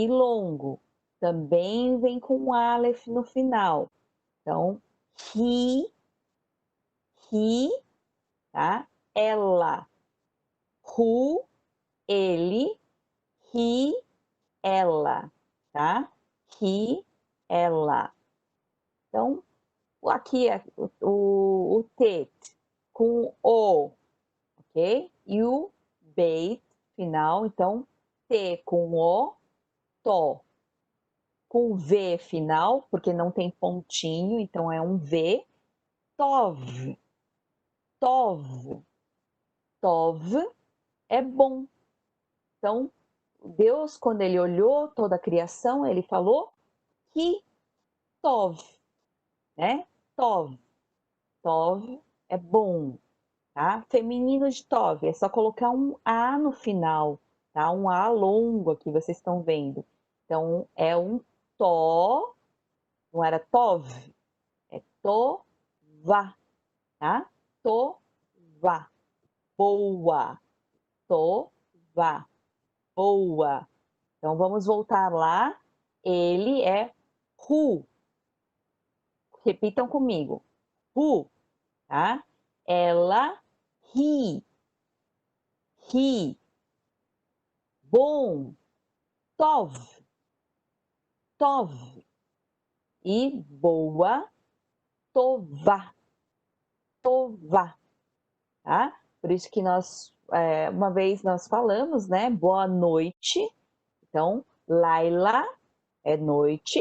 longo, também vem com Aleph no final. Então, he, tá? Ela. Ru, ele, he, ela, tá? He, ela. Então, aqui é o tet com o, ok? E o beit final, então, t com o, to. Com V final, porque não tem pontinho, então é um V. Tov, tov, tov é bom. Então, Deus, quando ele olhou toda a criação, ele falou que tov, né? Tov, tov é bom, tá? Feminino de tov, é só colocar um A no final, tá? Um A longo aqui, vocês estão vendo. Então, é um to, não era tov, é tová, tá? Tová, boa, tová, boa. Então, vamos voltar lá. Ele é ru. Repitam comigo. Ru, tá? Ela, ri, ri. Bom, tov, tov. E boa, tová, tová, tá? Por isso que nós, uma vez nós falamos, né? Boa noite. Então, Laila é noite,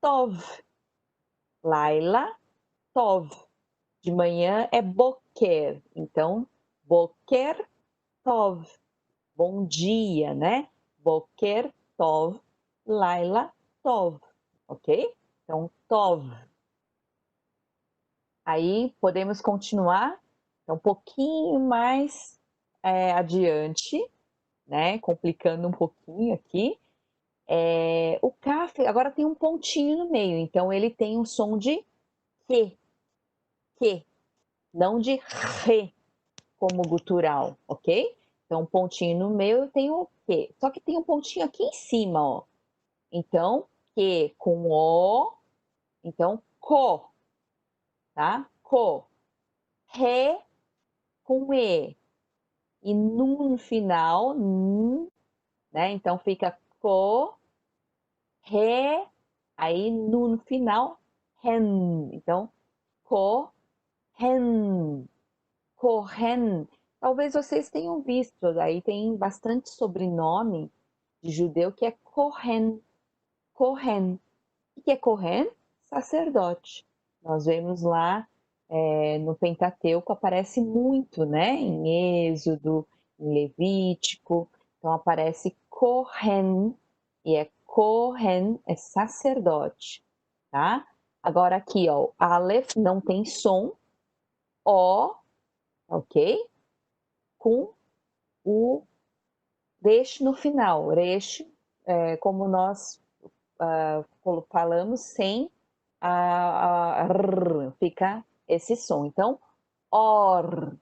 Tov. Laila, Tov. De manhã é Boker. Então, Boker, Tov. Bom dia, né? Boker, Tov. Laila, Tov. Ok? Então, Tov. Aí podemos continuar um pouquinho mais adiante, né? Complicando um pouquinho aqui. O café agora tem um pontinho no meio, então ele tem um som de que, não de re, como gutural, ok? Então, um pontinho no meio tem o que, só que tem um pontinho aqui em cima, ó. Então, que com o, então, co, tá? Co, re com e no final, né? Então, fica co, re, aí no final, hen. Então, corren, corren. Talvez vocês tenham visto, aí tem bastante sobrenome de judeu que é Kohen, Kohen. O que é Kohen? Sacerdote. Nós vemos lá no Pentateuco, aparece muito, né? Em Êxodo, em Levítico. Então aparece Kohen, e é Kohen, é sacerdote, tá? Agora aqui, ó, Aleph não tem som, O, ok? Com o resh no final. Resh, como nós falamos, sem a r, fica esse som. Então, or,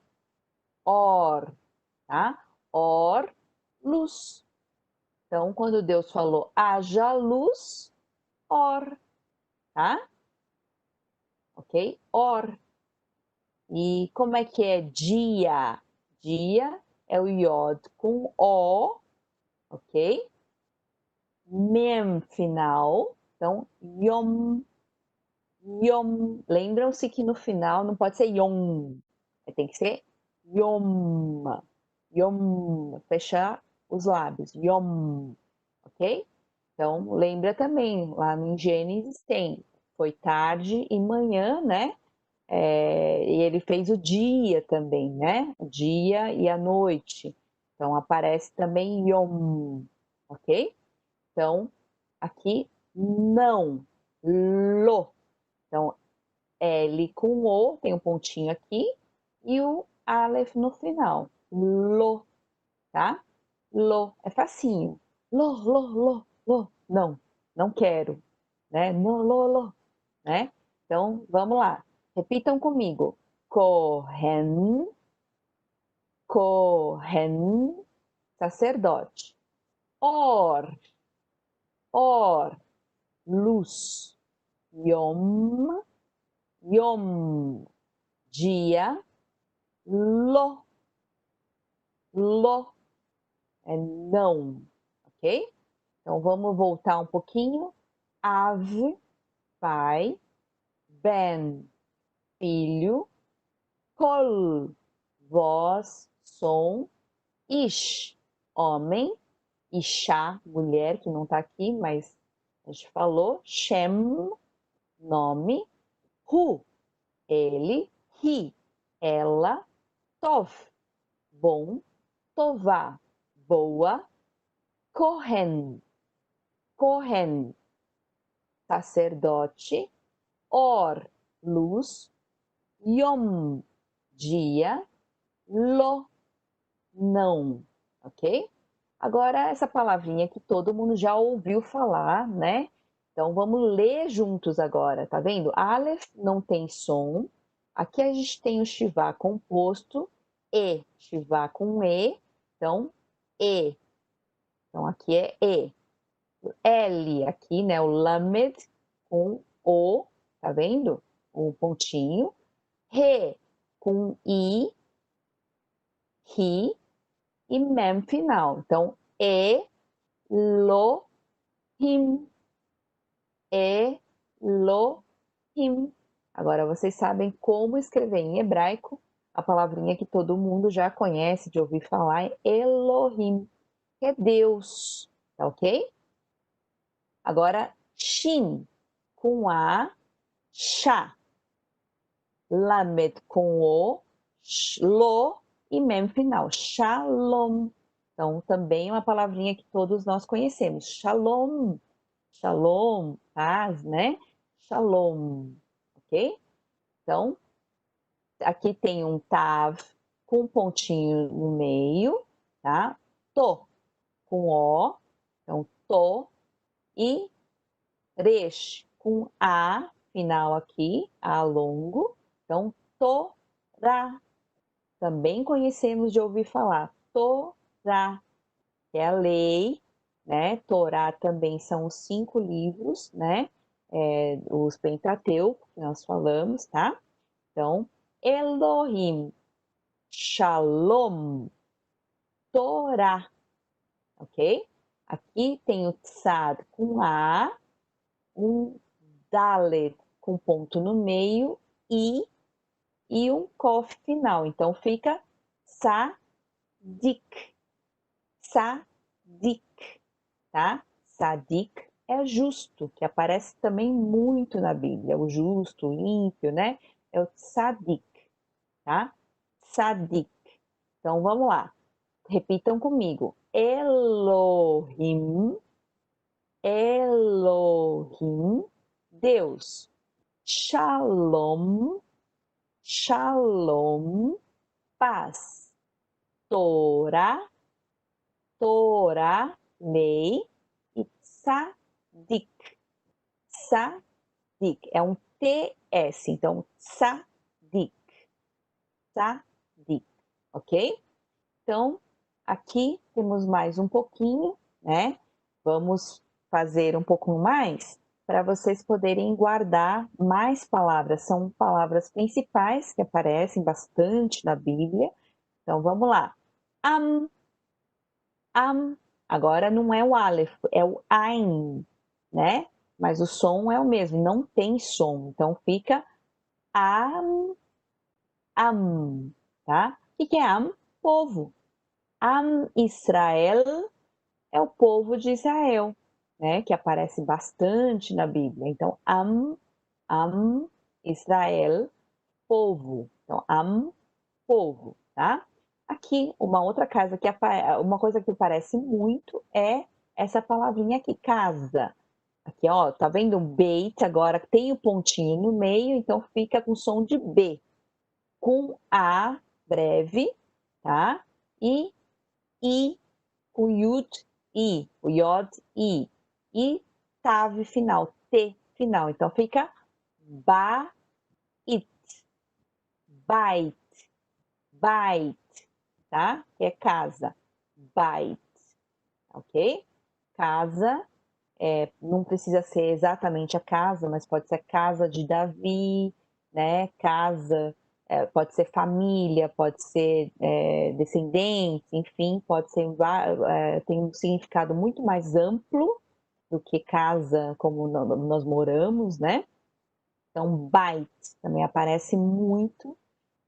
tá? Or, luz. Então, quando Deus falou haja luz, or, tá? Ok? Or. E como é que é dia? Dia é o iod com o, ok? Mem final, então yom, yom. Lembram-se que no final não pode ser yom, tem que ser yom, yom, fechar os lábios, yom, ok? Então, lembra também, lá em Gênesis tem, foi tarde e manhã, né? E ele fez o dia também, né? O dia e a noite. Então, aparece também Yom, ok? Então, aqui, não, lo. Então, L com O, tem um pontinho aqui, e o Aleph no final. Lo, tá? Lo, é facinho. Lo. Não, não quero, né? No, lo, né? Então, vamos lá. Repitam comigo. Kohen, Kohen, sacerdote. Or, luz. Yom, Yom, dia. Lo, é não, ok? Então vamos voltar um pouquinho. Ave, pai. Ben, filho. Kol, voz, som. Ish, homem. Isha, mulher, que não está aqui, mas a gente falou. Shem, nome. Hu, ele. Hi, ela. Tov, bom. Tová, boa. Kohen, sacerdote. Or, luz. Yom, dia. Lo, não, ok? Agora, essa palavrinha que todo mundo já ouviu falar, né? Então, vamos ler juntos agora, tá vendo? Aleph não tem som. Aqui a gente tem o Shivá composto. Shivá com E. Então, E. Então, aqui é E. L aqui, né? O Lamed com O, tá vendo? O pontinho. Re com I, Ri e Mem final. Então, Elohim, Elohim. Agora, vocês sabem como escrever em hebraico a palavrinha que todo mundo já conhece de ouvir falar, é Elohim, que é Deus, tá ok? Agora, Shin com A, Shá. Lamed com O, Lo e Mem final. Shalom. Então, também é uma palavrinha que todos nós conhecemos. Shalom. Shalom, paz, né? Shalom. Ok? Então, aqui tem um Tav com um pontinho no meio, tá? To com O. Então, To. E Resh com A, final aqui, A longo. Então, Torá. Também conhecemos de ouvir falar. Torá, que é a lei, né? Torá também são os 5 livros, né? Os Pentateuco, que nós falamos, tá? Então, Elohim, Shalom, Torá, ok? Aqui tem o Tzad com A, um Dalet com ponto no meio e um Kof final. Então fica Sadik, Sadik, tá? Sadik é justo, que aparece também muito na Bíblia. O justo, o ímpio, né? É o Sadik, tá? Sadik. Então vamos lá. Repitam comigo. Elohim, Elohim, Deus. Shalom, Shalom, paz. Torá, lei. E tzadik, tzadik. É um TS, então tzadik, tzadik, ok? Então, aqui temos mais um pouquinho, né? Vamos fazer um pouco mais para vocês poderem guardar mais palavras. São palavras principais que aparecem bastante na Bíblia. Então, vamos lá. Am, agora não é o Aleph, é o Ain, né? Mas o som é o mesmo, não tem som. Então, fica am, tá? O que é am? Povo. Am Israel é o povo de Israel, né? Que aparece bastante na Bíblia. Então, Am, Israel, povo. Então, povo, tá? Aqui, uma outra casa que uma coisa que parece muito é essa palavrinha aqui, casa. Aqui, ó, tá vendo um beit agora tem o pontinho no meio, então fica com som de B. Com A breve, tá? E I, com Yud, I, o Yod, I. E Tav final, T final. Então fica Bait, Bait, Bait, tá? Que é casa. Bait, ok? Casa, não precisa ser exatamente a casa, mas pode ser a casa de Davi, né? Casa, pode ser família, pode ser descendente, enfim, pode ser, tem um significado muito mais amplo do que casa como nós moramos, né? Então, Bait também aparece muito.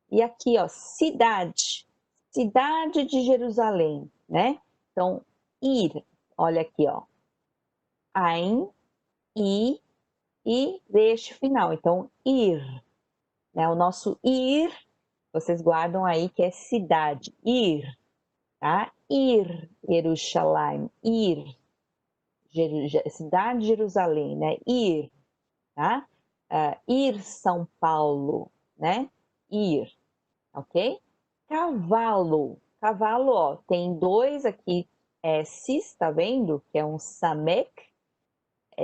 E aqui, ó, cidade, cidade de Jerusalém, né? Então, ir, olha aqui, ó, Ain, I e deixe final. Então, ir, né? O nosso ir, vocês guardam aí que é cidade, ir, tá? Ir, Jerusalém, ir, cidade de Jerusalém, né? Ir, tá? Ir São Paulo, né? Ir, ok? Cavalo, cavalo, ó, tem dois aqui S's, tá vendo? Que é um samek,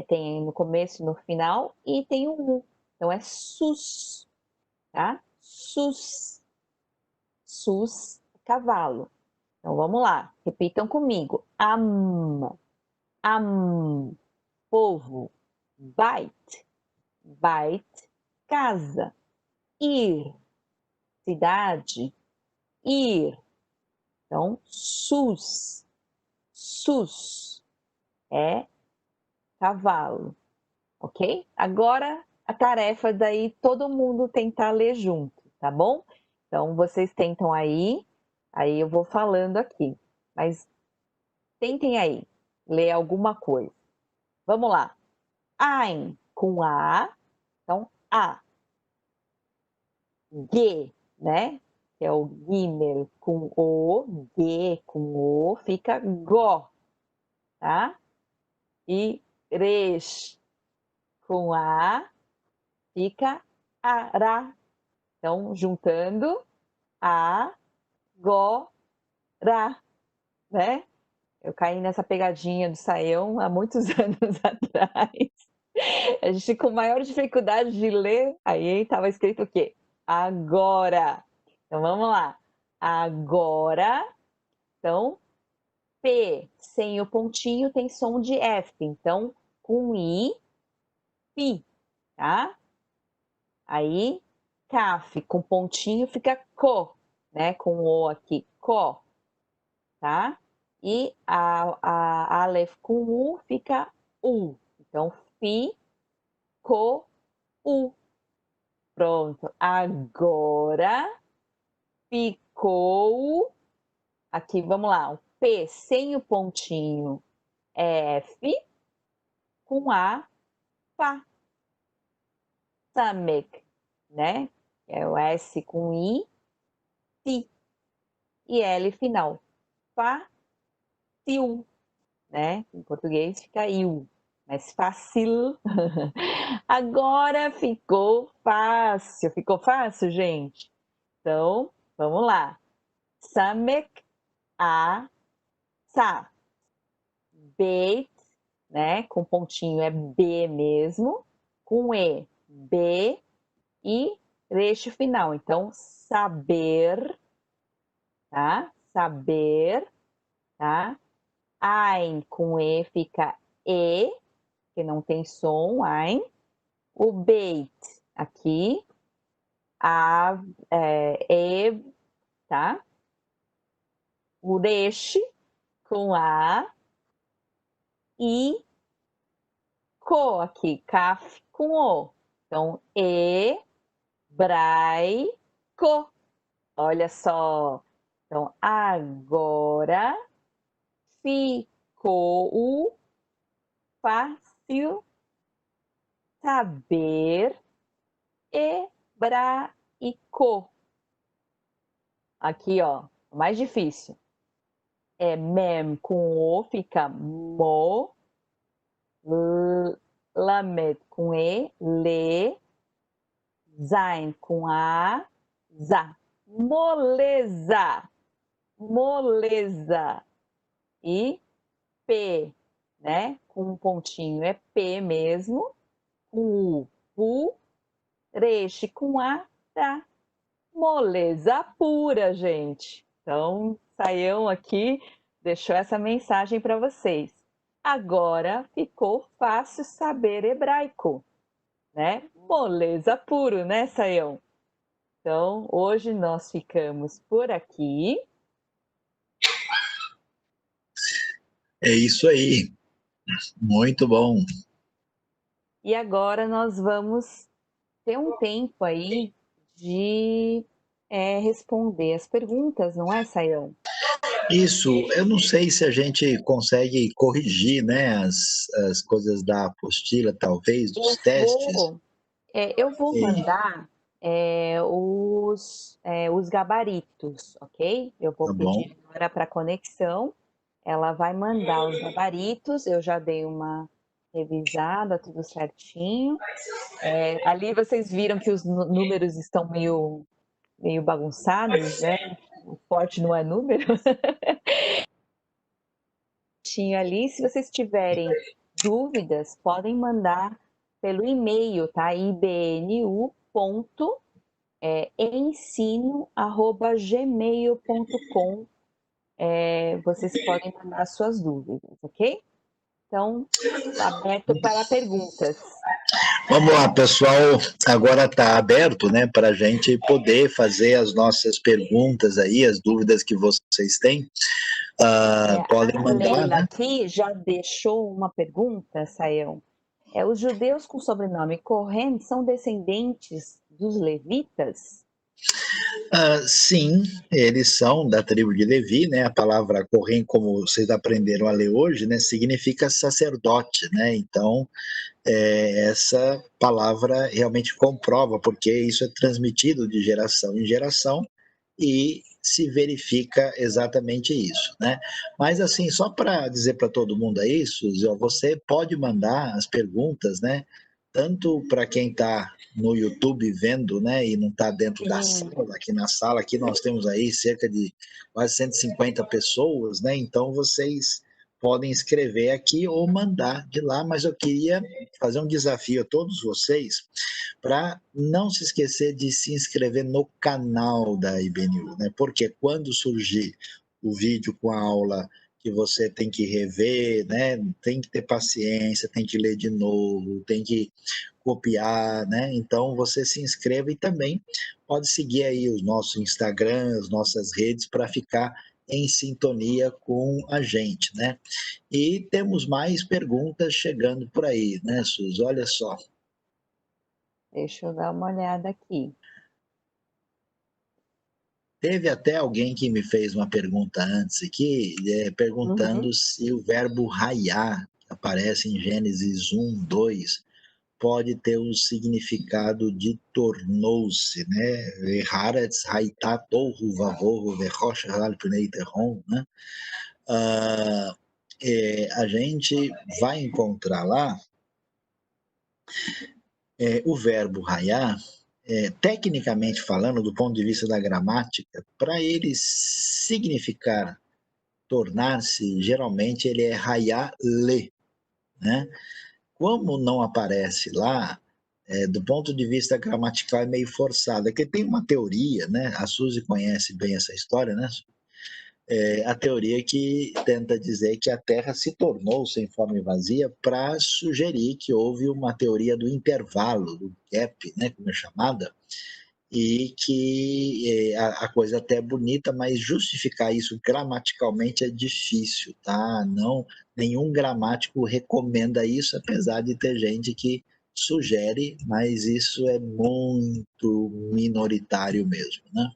tem no começo e no final, e tem um U, então é sus, tá? Sus, cavalo. Então vamos lá, repitam comigo. Povo. Bait, casa. Ir, cidade. Ir, então sus é cavalo, ok? Agora a tarefa daí todo mundo tentar ler junto, tá bom? Então vocês tentam aí eu vou falando aqui, mas tentem aí ler alguma coisa. Vamos lá. Ein com A, então A. G, né? Que é o Gimel com O, G com O, fica Go, tá? E Resh com A, fica Ara. Então, juntando A, Go, Ra, né? Eu caí nessa pegadinha do Saião há muitos anos atrás. A gente com maior dificuldade de ler, aí estava escrito o quê? Agora. Então vamos lá. Agora, então, P sem o pontinho tem som de F. Então, com I, pi, tá? Aí, CAF com pontinho fica co, né? Com o aqui, co, tá? E a Aleph com U fica U. Então, fi, co, U. Pronto. Agora ficou. Aqui, vamos lá. O P sem o pontinho é F, com A, Fá. Samek, né? É o S com I, Si. E L final. Fácil, né? Em português fica il, mas fácil. Agora ficou fácil. Ficou fácil, gente? Então, vamos lá. Samek, A, Sa. Beit, né? Com pontinho é B mesmo. Com E, B e trecho final. Então, saber, tá? Saber, tá? Ein com E fica E, que não tem som, ein. O beit aqui, E, tá? O resh com A e co aqui, kaf com O. Então, hebraico. Olha só. Então, agora ficou ficou fácil saber hebraico. Aqui, ó, o mais difícil. É mem com o, fica mo. Lamed com e, le. Zain com a, za. Moleza. Moleza. E P, né? Com um pontinho é P mesmo. U, pu. Reche com A, tá. Moleza pura, gente. Então, Saião aqui deixou essa mensagem para vocês. Agora ficou fácil saber hebraico, né? Moleza puro, né, Saião? Então, hoje nós ficamos por aqui. É isso aí. Muito bom. E agora nós vamos ter um tempo aí de responder as perguntas, não é, Saião? Isso, eu não sei se a gente consegue corrigir, né, as coisas da apostila, talvez, dos testes. Eu vou mandar os gabaritos, ok? Eu vou Tá bom? pedir agora para a conexão, ela vai mandar os gabaritos, eu já dei uma revisada, tudo certinho. Ali vocês viram que os números estão meio bagunçados, né? O forte não é número. Tinha ali, se vocês tiverem dúvidas, podem mandar pelo e-mail, tá? ibnu.ensino@gmail.com. Vocês podem mandar suas dúvidas, ok? Então, aberto para perguntas. Vamos lá, pessoal. Agora está aberto, né, para a gente poder fazer as nossas perguntas aí, as dúvidas que vocês têm. Podem A mandar, Leila né? aqui já deixou uma pergunta, Sayão. Os judeus com sobrenome Cohen são descendentes dos levitas? Sim, eles são da tribo de Levi, né? A palavra Corém, como vocês aprenderam a ler hoje, né, significa sacerdote, né? Então, essa palavra realmente comprova, porque isso é transmitido de geração em geração e se verifica exatamente isso, né? Mas assim, só para dizer para todo mundo aí, Suzy, ó, você pode mandar as perguntas, né? Tanto para quem está no YouTube vendo, né, e não está dentro da sala, aqui na sala, aqui nós temos aí cerca de quase 150 pessoas, né? Então vocês podem escrever aqui ou mandar de lá, mas eu queria fazer um desafio a todos vocês para não se esquecer de se inscrever no canal da IBNU, né? Porque quando surgir o vídeo com a aula que você tem que rever, né? Tem que ter paciência, tem que ler de novo, tem que copiar, né? Então você se inscreva e também pode seguir aí os nossos Instagram, as nossas redes para ficar em sintonia com a gente, né? E temos mais perguntas chegando por aí, né, Sus? Olha só. Deixa eu dar uma olhada aqui. Teve até alguém que me fez uma pergunta antes aqui, perguntando se o verbo raiar, que aparece em Gênesis 1, 2, pode ter um significado de tornou-se, né? Haaretz haitá tohu vavohu vechosh al pnei tehom, né? A gente vai encontrar lá o verbo raiar, tecnicamente falando, do ponto de vista da gramática, para ele significar tornar-se, geralmente ele é raiar le, né? Como não aparece lá, do ponto de vista gramatical é meio forçado. É que tem uma teoria, né? A Suzy conhece bem essa história, né? A teoria que tenta dizer que a Terra se tornou sem forma e vazia para sugerir que houve uma teoria do intervalo, do gap, né, como é chamada, e que a coisa até é bonita, mas justificar isso gramaticalmente é difícil, tá? Não, nenhum gramático recomenda isso, apesar de ter gente que sugere, mas isso é muito minoritário mesmo, né?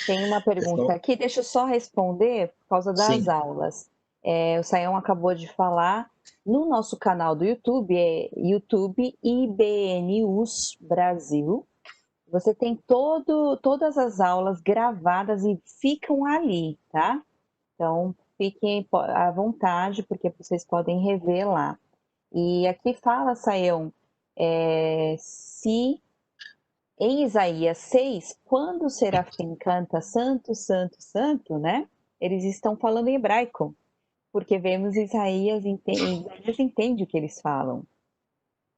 Tem uma pergunta Pessoal, aqui, deixa eu só responder por causa das sim, aulas. o Sayão acabou de falar, no nosso canal do YouTube, é YouTube IBNUS Brasil, você tem todas as aulas gravadas e ficam ali, tá? Então, fiquem à vontade, porque vocês podem rever lá. E aqui fala, Sayão, se em Isaías 6, quando o serafim canta santo, santo, santo, né? Eles estão falando em hebraico, porque vemos Isaías entende o que eles falam.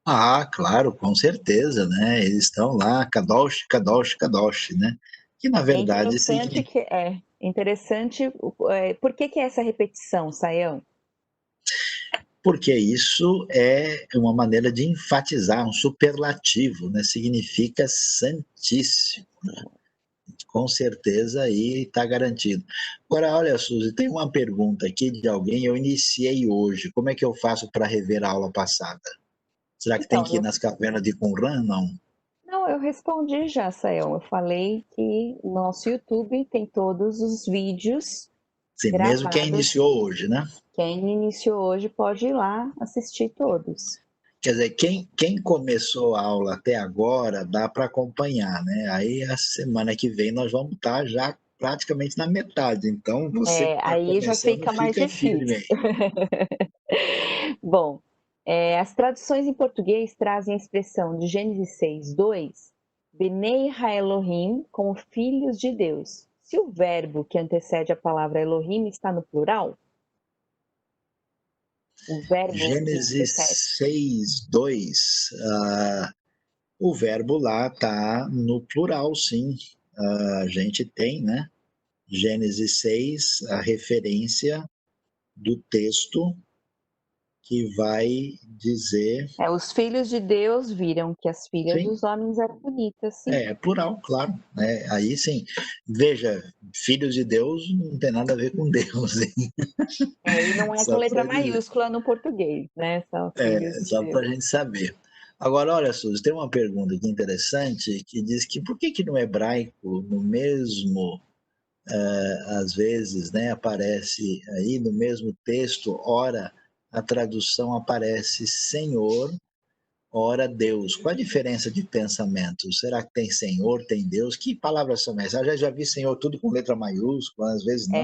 Ah, claro, com certeza, né? Eles estão lá, Kadosh, Kadosh, Kadosh, né? Que na É verdade interessante significa. que por que é essa repetição, Sayão? Porque isso é uma maneira de enfatizar, um superlativo, né? Significa santíssimo, né? Com certeza aí está garantido. Agora, olha, Suzy, tem uma pergunta aqui de alguém, eu iniciei hoje, como é que eu faço para rever a aula passada? Será que tem Então, que ir nas cavernas de Qumran? Não. não, eu respondi já, Sayão. Eu falei que o nosso YouTube tem todos os vídeos Sim, mesmo quem gravados. iniciou hoje, né? Quem iniciou hoje pode ir lá assistir todos. Quer dizer, quem começou a aula até agora, dá para acompanhar, né? Aí a semana que vem nós vamos estar já praticamente na metade. Então, você que está Aí já começando, fica mais fica firme difícil. aí. Bom, as traduções em português trazem a expressão de Gênesis 6:2, Benei Ha-Elohim, como filhos de Deus. Se o verbo que antecede a palavra Elohim está no plural, o verbo que antecede. Gênesis 6:2, o verbo lá está no plural, sim. A gente tem, né? Gênesis 6, a referência do texto que vai dizer. Os filhos de Deus viram que as filhas Sim, dos homens eram bonitas, sim. é plural, claro. Né? Aí sim, veja, filhos de Deus não tem nada a ver com Deus, hein? E não é com Só letra para dizer. maiúscula no português, né? São filhos de Só Deus. para a gente saber. Agora, olha, Suzy, tem uma pergunta aqui interessante que diz que por que no hebraico, no mesmo, às vezes, né, aparece aí no mesmo texto, ora a tradução aparece Senhor, ora Deus. Qual a diferença de pensamento? Será que tem Senhor, tem Deus? Que palavras são essas? Eu já vi Senhor tudo com letra maiúscula, às vezes não.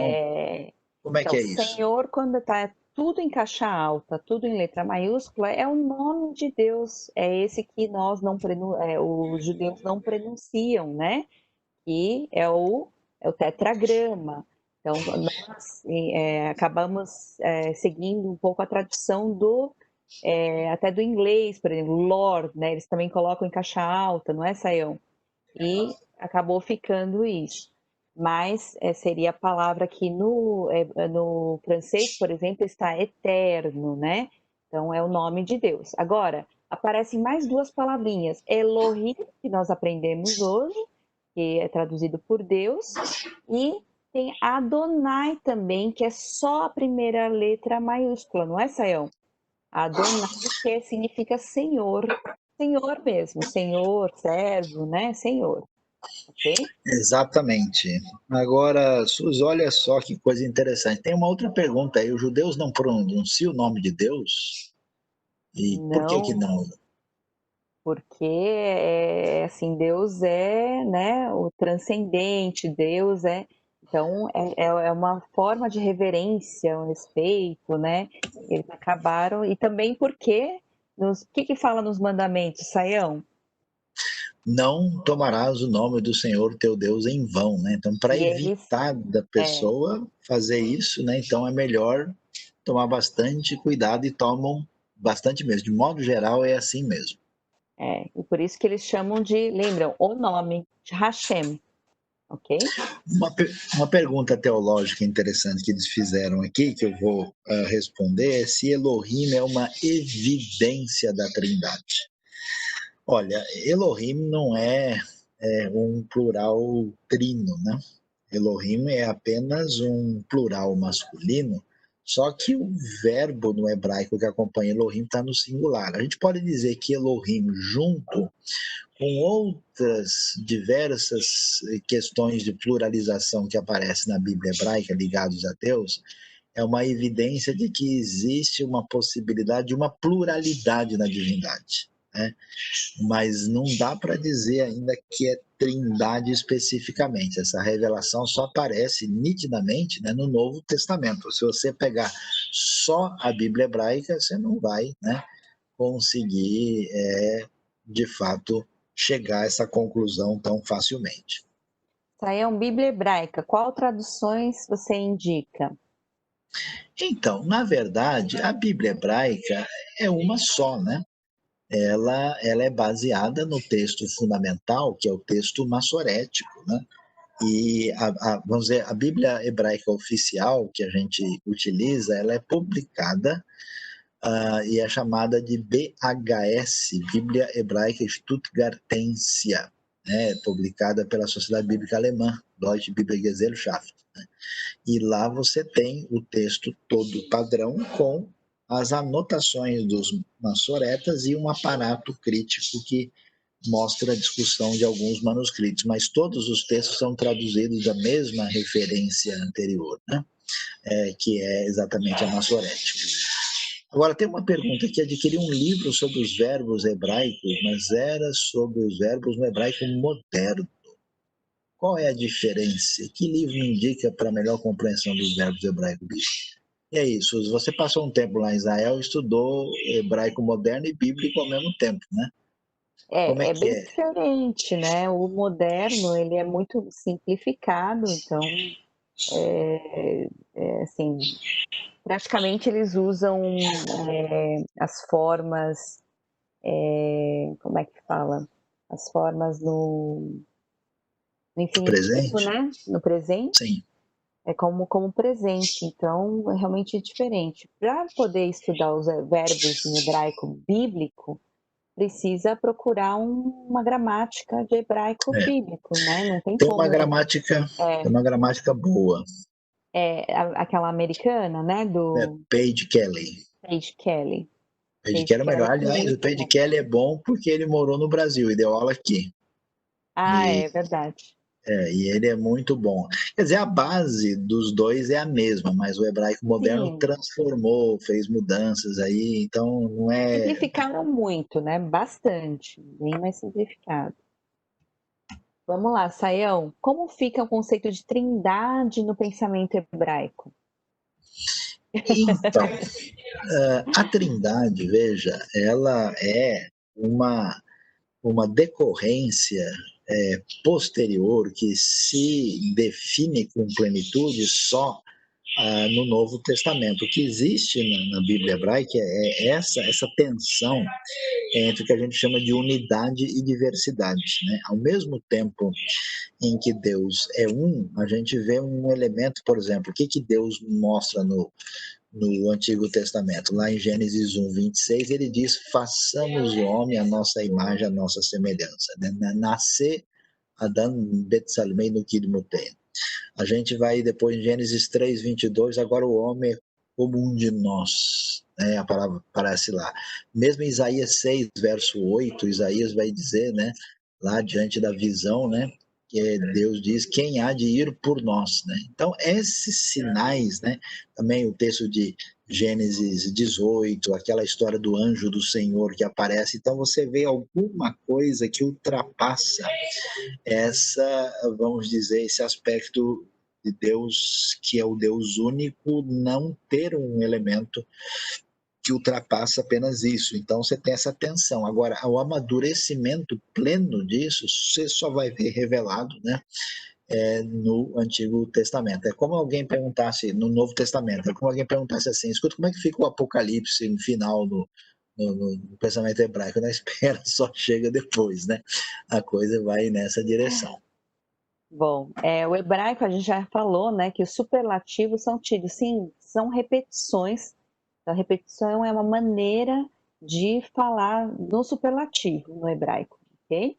Como é que Então, é isso? Senhor, quando está tudo em caixa alta, tudo em letra maiúscula, é o nome de Deus. É esse que os judeus não pronunciam, né? Que é o tetragrama. Então, nós acabamos seguindo um pouco a tradição até do inglês, por exemplo, Lord, né? Eles também colocam em caixa alta, não é, Sayão? E acabou ficando isso. Mas seria a palavra que no francês, por exemplo, está eterno, né? Então é o nome de Deus. Agora, aparecem mais duas palavrinhas. Elohim, que nós aprendemos hoje, que é traduzido por Deus, e tem Adonai também, que é só a primeira letra maiúscula, não é, Sayão? Adonai, que significa Senhor, Senhor mesmo, Senhor, servo, né? Senhor, ok? Exatamente. Agora, Suzy, olha só que coisa interessante. Tem uma outra pergunta aí. Os judeus não pronunciam o nome de Deus? E por que Não, não? porque assim, Deus é, né, o transcendente, Deus então é uma forma de reverência, um respeito, né? Eles acabaram, e também porque, o que fala nos mandamentos, Saião? Não tomarás o nome do Senhor teu Deus em vão, né? Então, para E eles, evitar da é, pessoa fazer isso, né? Então é melhor tomar bastante cuidado e tomam bastante mesmo. De modo geral, é assim mesmo. e por isso que eles chamam lembram, o nome de Hashem, ok? Uma pergunta teológica interessante que eles fizeram aqui, que eu vou responder, é se Elohim é uma evidência da Trindade. Olha, Elohim não é um plural trino, né? Elohim é apenas um plural masculino, só que o verbo no hebraico que acompanha Elohim está no singular. A gente pode dizer que Elohim, junto com outras diversas questões de pluralização que aparecem na Bíblia hebraica ligados a Deus, é uma evidência de que existe uma possibilidade de uma pluralidade na divindade, né? Mas não dá para dizer ainda que é trindade especificamente. Essa revelação só aparece nitidamente, né, no Novo Testamento. Se você pegar só a Bíblia hebraica, você não vai, né, conseguir, de fato, chegar a essa conclusão tão facilmente. Saião, Bíblia hebraica, qual traduções você indica? Então, na verdade, a Bíblia hebraica é uma só, né? Ela é baseada no texto fundamental, que é o texto massorético, né? E vamos dizer, a Bíblia hebraica oficial que a gente utiliza, ela é publicada e é chamada de BHS, Bíblia Hebraica Stuttgartensia, né? Publicada pela Sociedade Bíblica Alemã, Deutsche Bibelgesellschaft. Né? E lá você tem o texto todo padrão com as anotações dos massoretas e um aparato crítico que mostra a discussão de alguns manuscritos, mas todos os textos são traduzidos da mesma referência anterior, né? Que é exatamente a massorética. Agora, tem uma pergunta que adquiri um livro sobre os verbos hebraicos, mas era sobre os verbos no hebraico moderno. Qual é a diferença? Que livro me indica para melhor compreensão dos verbos hebraicos bíblicos? E é isso, você passou um tempo lá em Israel, estudou hebraico moderno e bíblico ao mesmo tempo, né? Como é É que bem é? diferente, né? O moderno, ele é muito simplificado, então, assim, praticamente eles usam as formas, como é que fala? As formas no infinitivo, Presente? né? No presente, Sim. é como presente, então é realmente diferente. Para poder estudar os verbos em hebraico bíblico, precisa procurar uma gramática de hebraico É. bíblico, né? Não tem Tem uma como. gramática, É, tem uma gramática boa, aquela americana, né? né? Do Page Kelly. Page Kelly. Page Page Kelly é Kelly melhor. é Aliás, o muito Page bom. Kelly é bom porque ele morou no Brasil e deu aula aqui. Ah, E, é verdade. e ele é muito bom. Quer dizer, a base dos dois é a mesma, mas o hebraico moderno Sim, transformou, fez mudanças aí, então não é. simplificaram muito, né? Bastante, bem mais simplificado. Vamos lá, Saião. Como fica o conceito de trindade no pensamento hebraico? Então, a Trindade, veja, ela é uma decorrência posterior que se define com plenitude só no Novo Testamento. O que existe na Bíblia hebraica é essa tensão entre o que a gente chama de unidade e diversidade. Né? Ao mesmo tempo em que Deus é um, a gente vê um elemento, por exemplo, o que Deus mostra no Antigo Testamento. Lá em Gênesis 1, 26, ele diz: façamos o homem a nossa imagem, a nossa semelhança. Né? Nascer Adam Betsalmei no Kidmutei. A gente vai depois em Gênesis 3, 22, agora o homem é como um de nós. Né? A palavra aparece lá. Mesmo em Isaías 6, verso 8, Isaías vai dizer, né, lá diante da visão, né, que Deus diz quem há de ir por nós, né? Então esses sinais, né? Também o texto de Gênesis 18, aquela história do anjo do Senhor que aparece. Então você vê alguma coisa que ultrapassa vamos dizer, esse aspecto de Deus que é o Deus único, não ter um elemento que ultrapassa apenas isso. Então você tem essa tensão. Agora, o amadurecimento pleno disso, você só vai ver revelado, né? No Antigo Testamento. É como alguém perguntasse, no Novo Testamento, é como alguém perguntasse assim, escuta, como é que fica o Apocalipse no final no pensamento hebraico? Na espera só chega depois, né? A coisa vai nessa direção. Bom, o hebraico a gente já falou, né, que os superlativos são tidos, sim, são repetições. A repetição é uma maneira de falar no superlativo no hebraico, ok?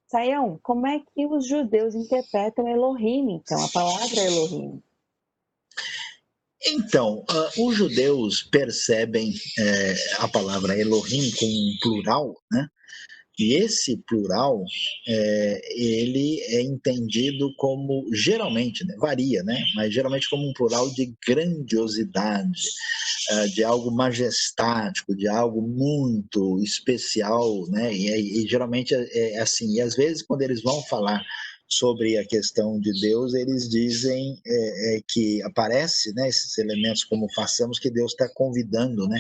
Saião, como é que os judeus interpretam Elohim, então, a palavra Elohim? Então, os judeus percebem a palavra Elohim com um plural, né? E esse plural, ele é entendido como, geralmente, né, varia, né, mas geralmente como um plural de grandiosidade, de algo majestático, de algo muito especial, né, e geralmente é assim. E às vezes, quando eles vão falar sobre a questão de Deus, eles dizem que aparece, né, esses elementos como façamos, que Deus está convidando, né,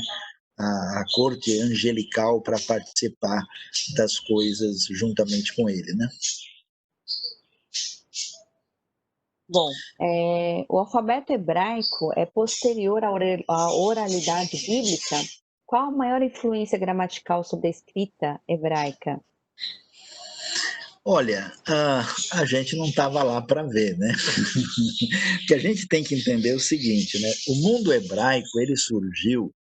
a corte angelical para participar das coisas juntamente com ele, né? Bom, o alfabeto hebraico é posterior à oralidade bíblica? Qual a maior influência gramatical sobre a escrita hebraica? Olha, a gente não estava lá para ver, né? O que a gente tem que entender é o seguinte, né? O mundo hebraico, ele surgiu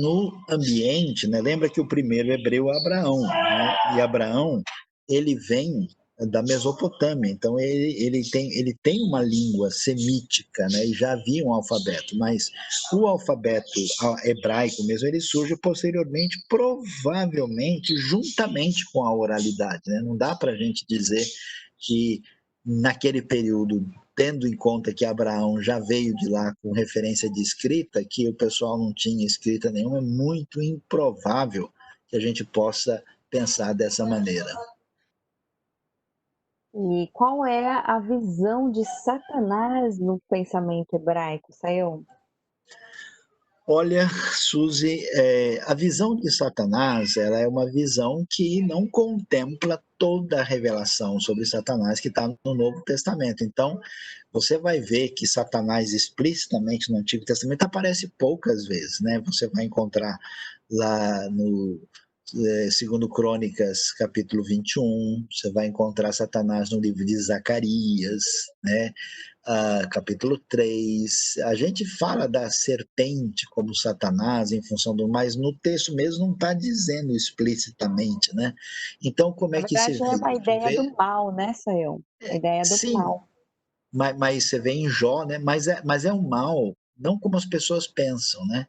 no ambiente, né? Lembra que o primeiro hebreu é Abraão, né? E Abraão, ele vem da Mesopotâmia, então ele tem uma língua semítica, né? E já havia um alfabeto, mas o alfabeto hebraico mesmo, ele surge posteriormente, provavelmente juntamente com a oralidade, né? Não dá para a gente dizer que naquele período, tendo em conta que Abraão já veio de lá com referência de escrita, que o pessoal não tinha escrita nenhuma, é muito improvável que a gente possa pensar dessa maneira. E qual é a visão de Satanás no pensamento hebraico, Sayão? Olha, Suzy, a visão de Satanás, ela é uma visão que não contempla toda a revelação sobre Satanás que está no Novo Testamento. Então, você vai ver que Satanás explicitamente no Antigo Testamento aparece poucas vezes, né? Você vai encontrar lá no segundo Crônicas, capítulo 21, você vai encontrar Satanás no livro de Zacarias, né? Capítulo 3, a gente fala da serpente como Satanás em função do, mas no texto mesmo não está dizendo explicitamente, né? Então, como Na é que se verdade, é vê? uma ideia Vê do mal, né, Sayão? A ideia do sim, mal. mas você vê em Jó, né? Mas é um mal, não como as pessoas pensam, né?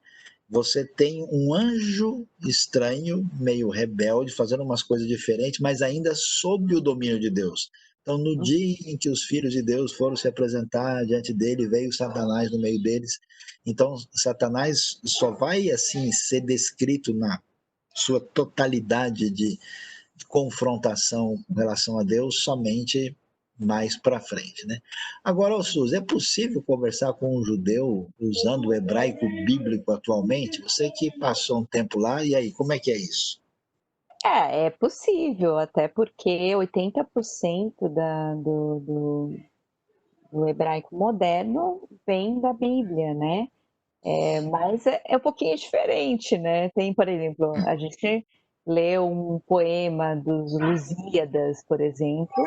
Você tem um anjo estranho, meio rebelde, fazendo umas coisas diferentes, mas ainda sob o domínio de Deus. Então, no dia em que os filhos de Deus foram se apresentar diante dele, veio Satanás no meio deles. Então, Satanás só vai assim ser descrito na sua totalidade de confrontação com relação a Deus somente mais para frente, né? Agora, ô Suzy, é possível conversar com um judeu usando o hebraico bíblico atualmente? Você que passou um tempo lá, e aí, como é que é isso? É possível, até porque 80% do hebraico moderno vem da Bíblia, né? Mas é um pouquinho diferente, né? Tem, por exemplo, a gente lê um poema dos Lusíadas, por exemplo,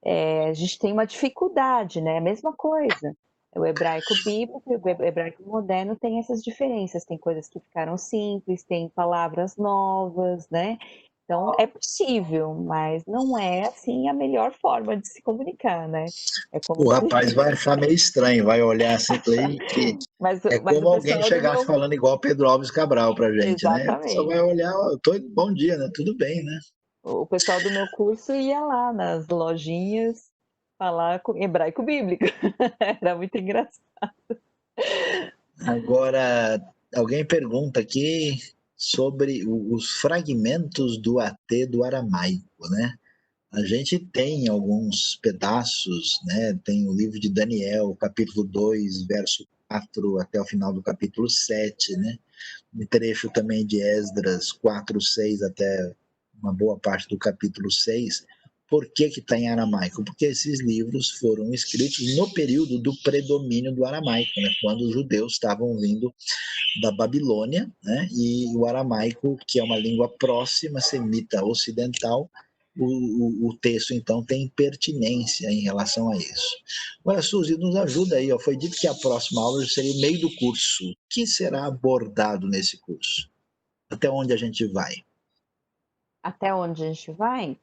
a gente tem uma dificuldade, né? A mesma coisa. O hebraico bíblico e o hebraico moderno tem essas diferenças. Tem coisas que ficaram simples, tem palavras novas, né? Então é possível, mas não é assim a melhor forma de se comunicar, né? É como O se... rapaz vai achar meio estranho, vai olhar assim para ele que é mas o como alguém pessoal do chegar meu... falando igual Pedro Alves Cabral para gente, né? A pessoa vai Exatamente. olhar, bom dia, né? Tudo bem, né? O pessoal do meu curso ia lá nas lojinhas falar com hebraico bíblico. Era muito engraçado. Agora, alguém pergunta aqui sobre os fragmentos do AT do aramaico, né? A gente tem alguns pedaços, né? Tem o livro de Daniel, capítulo 2, verso 4 até o final do capítulo 7, né? Um trecho também de Esdras 4, 6 até uma boa parte do capítulo 6. Por que está em aramaico? Porque esses livros foram escritos no período do predomínio do aramaico, né? Quando os judeus estavam vindo da Babilônia, né? E o aramaico, que é uma língua próxima, semita ocidental, o texto então tem pertinência em relação a isso. Agora, Suzy, nos ajuda aí, ó. Foi dito que a próxima aula seria o meio do curso. O que será abordado nesse curso? Até onde a gente vai? Até onde a gente vai?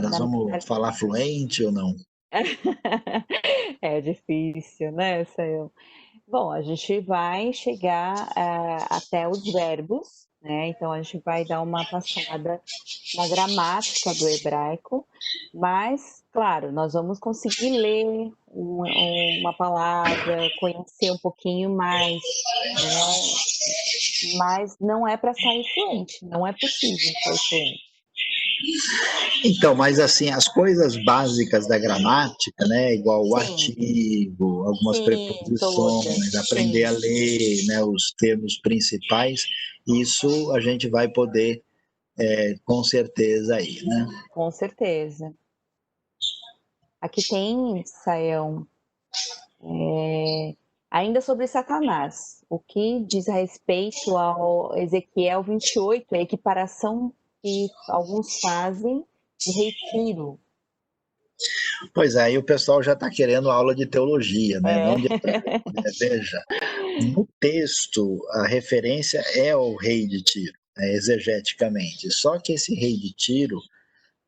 Nós Na vamos falar fluente ou não? É difícil, né, Sayão? Bom, a gente vai chegar, até os verbos, né? Então a gente vai dar uma passada na gramática do hebraico, mas, claro, nós vamos conseguir ler uma palavra, conhecer um pouquinho mais, né? Mas não é para sair fluente, não é possível sair fluente. Então, mas assim, as coisas básicas da gramática, né, igual o Sim, artigo, algumas sim, preposições, todas, aprender a sim, ler, né, os termos principais, isso a gente vai poder, com certeza aí, né? com certeza. Aqui tem, Saião, ainda sobre Satanás, o que diz a respeito ao Ezequiel 28, a equiparação que alguns fazem de retiro. Pois é, aí o pessoal já está querendo aula de teologia, né? É, Não de hebraico, né? Veja, no texto a referência é o rei de Tiro, né, exegeticamente. Só que esse rei de Tiro,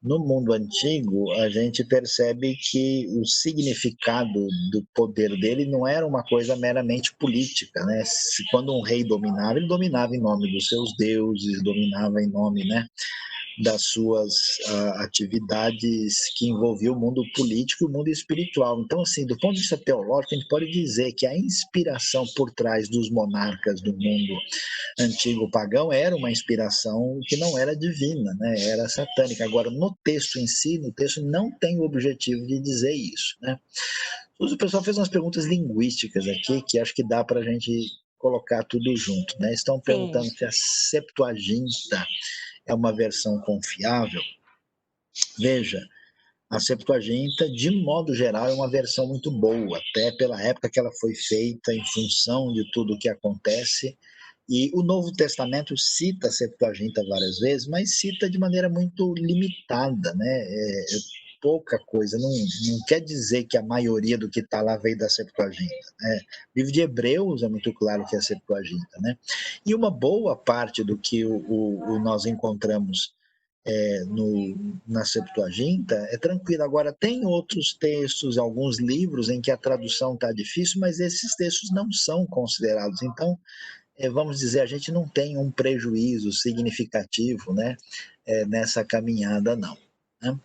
no mundo antigo, a gente percebe que o significado do poder dele não era uma coisa meramente política, né? Quando um rei dominava, ele dominava em nome dos seus deuses, dominava em nome, né, das suas atividades que envolviam o mundo político e o mundo espiritual. Então, assim, do ponto de vista teológico, a gente pode dizer que a inspiração por trás dos monarcas do mundo antigo pagão era uma inspiração que não era divina, né? Era satânica. Agora, no texto em si, no texto não tem o objetivo de dizer isso, né? O pessoal fez umas perguntas linguísticas aqui que acho que dá para a gente colocar tudo junto, né? Estão perguntando sim, se a Septuaginta é uma versão confiável. Veja, a Septuaginta, de modo geral, é uma versão muito boa, até pela época que ela foi feita, em função de tudo o que acontece. E o Novo Testamento cita a Septuaginta várias vezes, mas cita de maneira muito limitada, né? Pouca coisa, não quer dizer que a maioria do que está lá veio da Septuaginta. Né? O livro de Hebreus é muito claro que é a Septuaginta. Né? E uma boa parte do que nós encontramos na Septuaginta é tranquilo. Agora, tem outros textos, alguns livros em que a tradução está difícil, mas esses textos não são considerados. Então, vamos dizer, a gente não tem um prejuízo significativo, né, nessa caminhada, não. Né?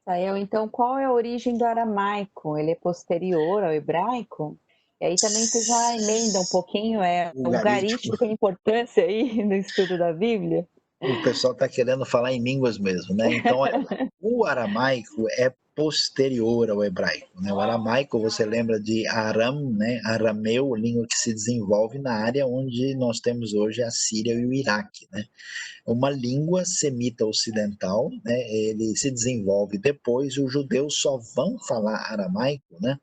Saião, então qual é a origem do aramaico? Ele é posterior ao hebraico? E aí também você já emenda um pouquinho, O o garítico, garítico tem importância aí no estudo da Bíblia? o pessoal está querendo falar em línguas mesmo, né? Então, olha lá, o aramaico é posterior ao hebraico, né? O aramaico, você lembra de Aram, né? Arameu, língua que se desenvolve na área onde nós temos hoje a Síria e o Iraque, né? Uma língua semita ocidental, né? Ele se desenvolve depois, e os judeus só vão falar aramaico, né?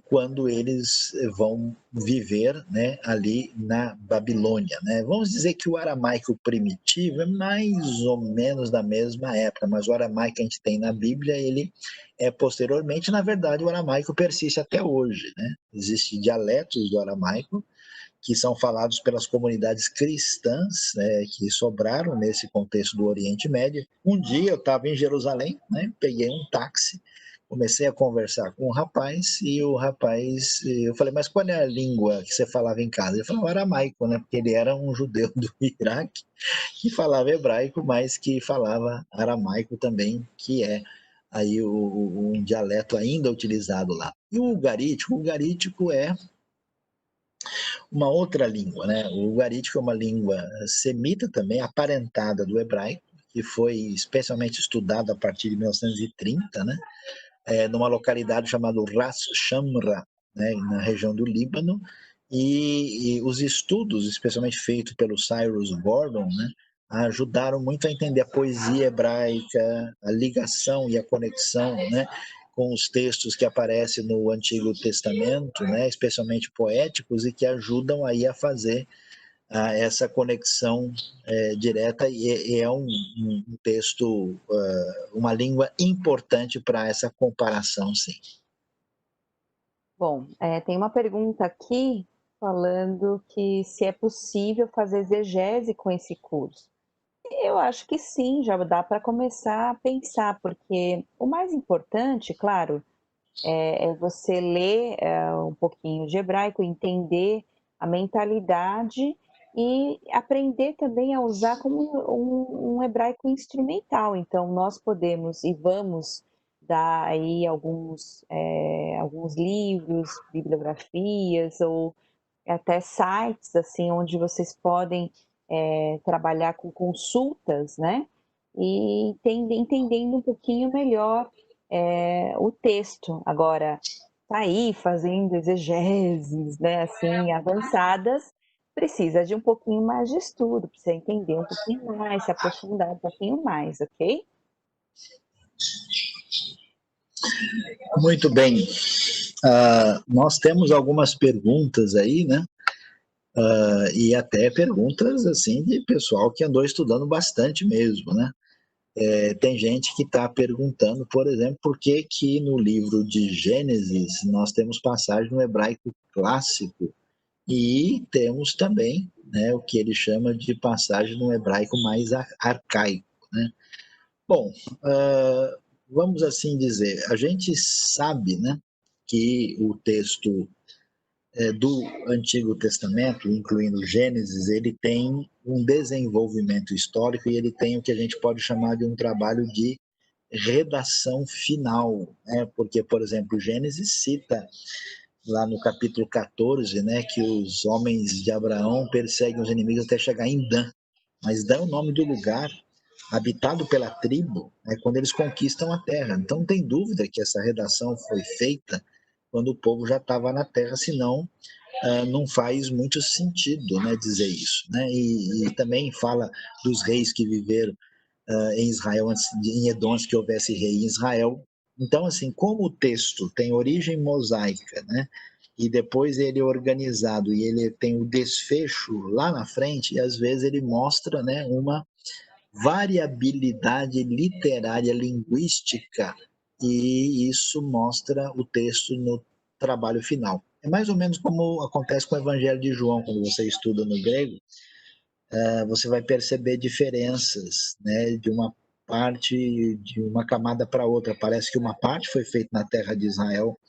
Quando eles vão viver, né, ali na Babilônia. Né? Vamos dizer que o aramaico primitivo é mais ou menos da mesma época, mas o aramaico que a gente tem na Bíblia, ele é posteriormente, na verdade, o aramaico persiste até hoje. Né? Existem dialetos do aramaico que são falados pelas comunidades cristãs, né, que sobraram nesse contexto do Oriente Médio. Um dia eu estava em Jerusalém, né, peguei um táxi, comecei a conversar com o rapaz e o rapaz, eu falei, mas qual é a língua que você falava em casa? Ele falou aramaico, né, porque ele era um judeu do Iraque que falava hebraico, mas que falava aramaico também, que é aí um dialeto ainda utilizado lá. E o garítico é uma outra língua, né? O ugarítico é uma língua semita também, aparentada do hebraico, que foi especialmente estudada a partir de 1930, né? Numa localidade chamada Ras Shamra, né? Na região do Líbano, e os estudos, especialmente feitos pelo Cyrus Gordon, né? Ajudaram muito a entender a poesia hebraica, a ligação e a conexão, né? Com os textos que aparecem no Antigo Testamento, né, especialmente poéticos, e que ajudam aí a fazer essa conexão direta, e é um texto, uma língua importante para essa comparação, sim. Bom, tem uma pergunta aqui falando que se é possível fazer exegese com esse curso. Eu acho que sim, já dá para começar a pensar, porque o mais importante, claro, é você ler um pouquinho de hebraico, entender a mentalidade e aprender também a usar como um hebraico instrumental. Então, nós podemos e vamos dar aí alguns livros, bibliografias ou até sites assim onde vocês podem trabalhar com consultas, né? E entendendo um pouquinho melhor o texto. Agora, sair fazendo exegeses, né, assim, avançadas, precisa de um pouquinho mais de estudo, precisa entender um pouquinho mais, se aprofundar um pouquinho mais, ok? Muito bem. Nós temos algumas perguntas aí, né? E até perguntas assim de pessoal que andou estudando bastante mesmo, né? Tem gente que está perguntando, por exemplo, por que que no livro de Gênesis nós temos passagem no hebraico clássico e temos também, né, o que ele chama de passagem no hebraico mais arcaico, né? Bom, vamos assim dizer, a gente sabe, né, que o texto do Antigo Testamento, incluindo Gênesis, ele tem um desenvolvimento histórico e ele tem o que a gente pode chamar de um trabalho de redação final, né? Porque, por exemplo, Gênesis cita lá no capítulo 14, né, que os homens de Abraão perseguem os inimigos até chegar em Dan. Mas Dan é o nome do lugar habitado pela tribo, né, quando eles conquistam a terra. Então, não tem dúvida que essa redação foi feita quando o povo já estava na terra, senão não faz muito sentido, né, dizer isso, né? E também fala dos reis que viveram em Israel antes em Edom, antes que houvesse rei em Israel. Então, assim, como o texto tem origem mosaica, né? E depois ele é organizado e ele tem o desfecho lá na frente, e às vezes ele mostra, né, uma variabilidade literária linguística, e isso mostra o texto no trabalho final. É mais ou menos como acontece com o Evangelho de João, quando você estuda no grego, você vai perceber diferenças, né, de uma parte, de uma camada para outra. Parece que uma parte foi feita na terra de Israel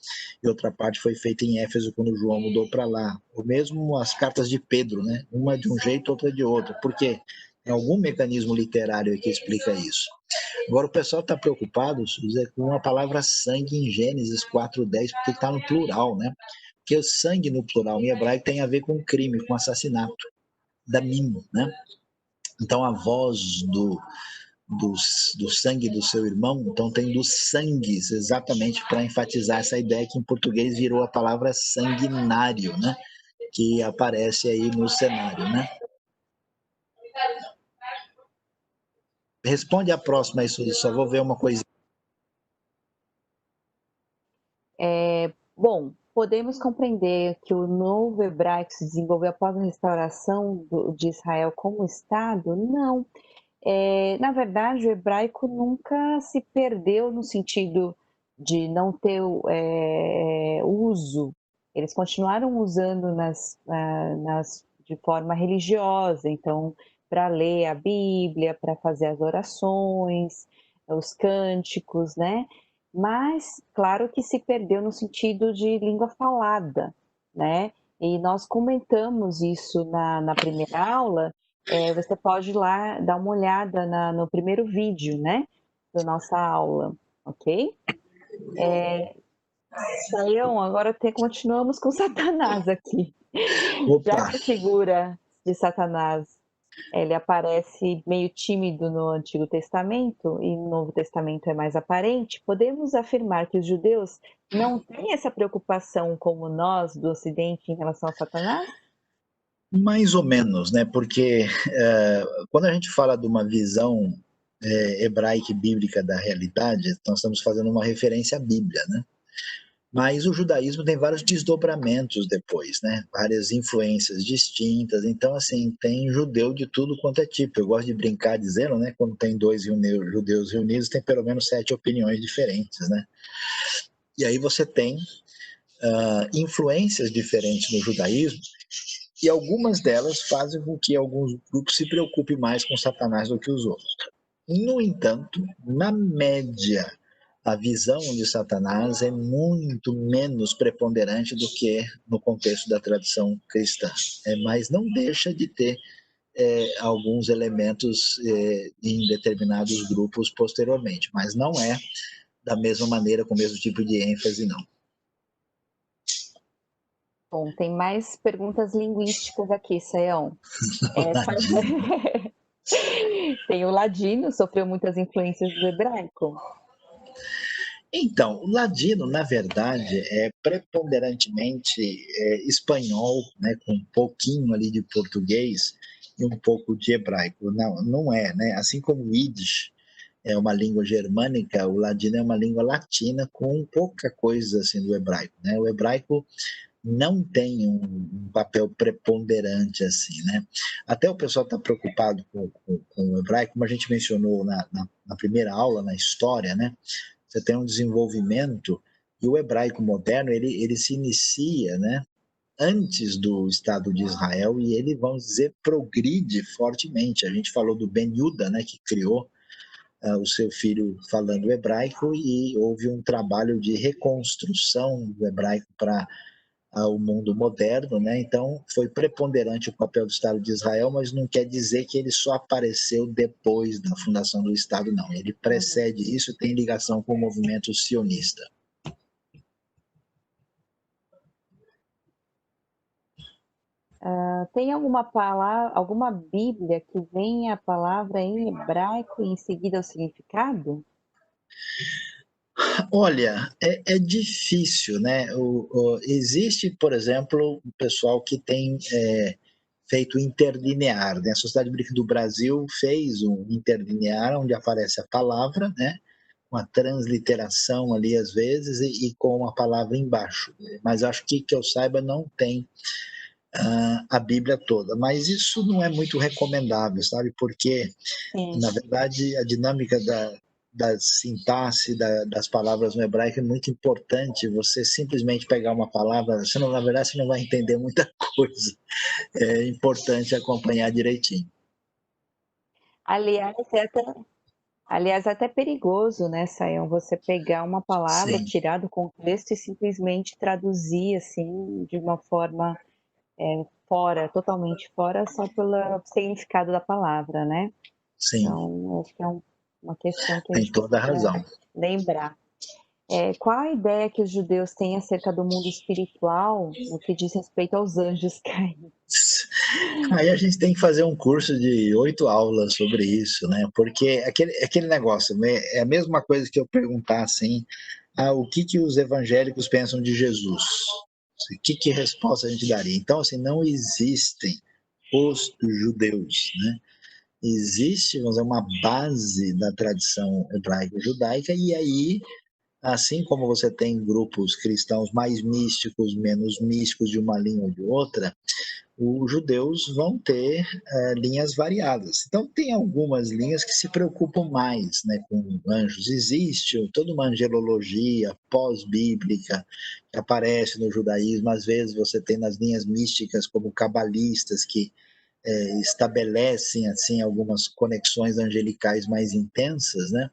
e outra parte foi feita em Éfeso quando João mudou para lá. O mesmo as cartas de Pedro, né? Uma de um jeito, outra de outro. Por quê? Tem algum mecanismo literário que explica isso. Agora, o pessoal está preocupado, Suzy, com a palavra sangue em Gênesis 4:10, porque está no plural, né? Porque o sangue no plural em hebraico tem a ver com crime, com assassinato, damim, né? Então, a voz do sangue do seu irmão, então tem dos sangues, exatamente para enfatizar essa ideia que em português virou a palavra sanguinário, né? Que aparece aí no cenário, né? Responde a próxima aí, Suzy, só vou ver uma coisa. Bom, podemos compreender que o novo hebraico se desenvolveu após a restauração de Israel como Estado? Não. Na verdade, o hebraico nunca se perdeu no sentido de não ter uso. Eles continuaram usando de forma religiosa, então, para ler a Bíblia, para fazer as orações, os cânticos, né? Mas, claro que se perdeu no sentido de língua falada, né? E nós comentamos isso na primeira aula. Você pode ir lá dar uma olhada no primeiro vídeo, né, da nossa aula, ok? Saião, agora continuamos com Satanás aqui. Já Opa, que a figura de Satanás ele aparece meio tímido no Antigo Testamento e no Novo Testamento é mais aparente, podemos afirmar que os judeus não têm essa preocupação como nós do Ocidente em relação a Satanás? mais ou menos, né? Porque quando a gente fala de uma visão hebraica e bíblica da realidade, nós estamos fazendo uma referência à Bíblia, né? Mas o judaísmo tem vários desdobramentos depois, né? Várias influências distintas. Então, assim, tem judeu de tudo quanto é tipo. Eu gosto de brincar dizendo, né? Quando tem dois judeus reunidos, tem pelo menos 7 opiniões diferentes, né? E aí você tem influências diferentes no judaísmo, e algumas delas fazem com que alguns grupos se preocupem mais com Satanás do que os outros. No entanto, na média a visão de Satanás é muito menos preponderante do que no contexto da tradição cristã. Mas não deixa de ter alguns elementos em determinados grupos posteriormente, mas não é da mesma maneira, com o mesmo tipo de ênfase, não. Bom, tem mais perguntas linguísticas aqui, Sayão. Tem o ladino, sofreu muitas influências do hebraico. Então, o ladino, na verdade, é preponderantemente espanhol, né, com um pouquinho ali de português e um pouco de hebraico. Não, não é, né? Assim como o Yiddish é uma língua germânica, o ladino é uma língua latina com pouca coisa assim do hebraico, né? O hebraico não tem um papel preponderante assim, né? Até o pessoal está preocupado com o hebraico, como a gente mencionou na primeira aula, na história, né? Você tem um desenvolvimento e o hebraico moderno ele se inicia, né? Antes do Estado de Israel e ele, vamos dizer, progride fortemente. A gente falou do Ben Yehuda, né? Que criou o seu filho falando hebraico e houve um trabalho de reconstrução do hebraico para o mundo moderno, né? Então foi preponderante o papel do Estado de Israel, mas não quer dizer que ele só apareceu depois da fundação do Estado, não. Ele precede isso e tem ligação com o movimento sionista. Tem alguma palavra, alguma Bíblia que venha a palavra em hebraico e em seguida o significado? Olha, é difícil, né? Existe, por exemplo, um pessoal que tem feito interlinear, né? A Sociedade Bíblica do Brasil fez um interlinear onde aparece a palavra, né? Uma transliteração ali às vezes e com a palavra embaixo. Mas acho que eu saiba não tem a Bíblia toda. Mas isso não é muito recomendável, sabe? Porque, Sim. na verdade, a dinâmica da sintaxe das palavras no hebraico é muito importante. Você simplesmente pegar uma palavra, na verdade, você não vai entender muita coisa. É importante acompanhar direitinho. Aliás, é até perigoso, né, Sayão, você pegar uma palavra, Sim, tirar do contexto e simplesmente traduzir assim de uma forma fora, totalmente fora, só pelo significado da palavra, né? sim, Então, acho que é uma questão que a tem gente toda a precisa razão. lembrar. Qual a ideia que os judeus têm acerca do mundo espiritual no que diz respeito aos anjos caídos? Aí a gente tem que fazer um curso de 8 aulas sobre isso, né? Porque aquele negócio, né? É a mesma coisa que eu perguntar assim, o que os evangélicos pensam de Jesus? Que resposta a gente daria? Então, assim, não existem os judeus, né? Existe, vamos dizer, uma base da tradição hebraico-judaica e aí, assim como você tem grupos cristãos mais místicos, menos místicos de uma linha ou de outra, os judeus vão ter linhas variadas. Então, tem algumas linhas que se preocupam mais, né, com anjos. Existe toda uma angelologia pós-bíblica que aparece no judaísmo. Às vezes, você tem nas linhas místicas, como cabalistas, que estabelecem assim algumas conexões angelicais mais intensas, né?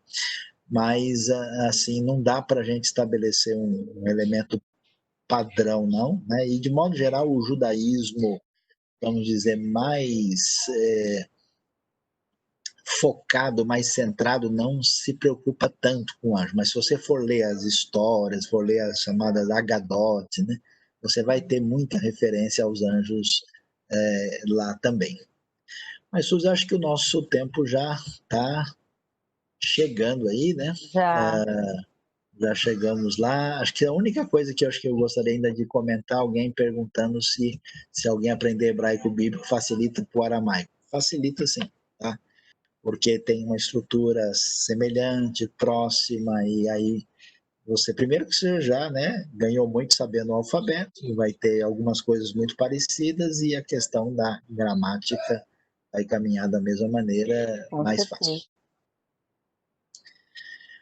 Mas assim não dá para a gente estabelecer um elemento padrão, não, né? E de modo geral o judaísmo, vamos dizer, mais focado, mais centrado, não se preocupa tanto com anjo. Mas se você for ler as histórias, for ler as chamadas Agadot, né, você vai ter muita referência aos anjos lá também. Mas, Suzy, acho que o nosso tempo já está chegando aí, né? Já. Já chegamos lá. Acho que a única coisa que eu acho que eu gostaria ainda de comentar, alguém perguntando se alguém aprender hebraico bíblico facilita para o aramaico. Facilita sim, tá? Porque tem uma estrutura semelhante, próxima, e aí você, primeiro que você já, né, ganhou muito sabendo o alfabeto, vai ter algumas coisas muito parecidas, e a questão da gramática vai caminhar da mesma maneira, Com mais certeza. fácil.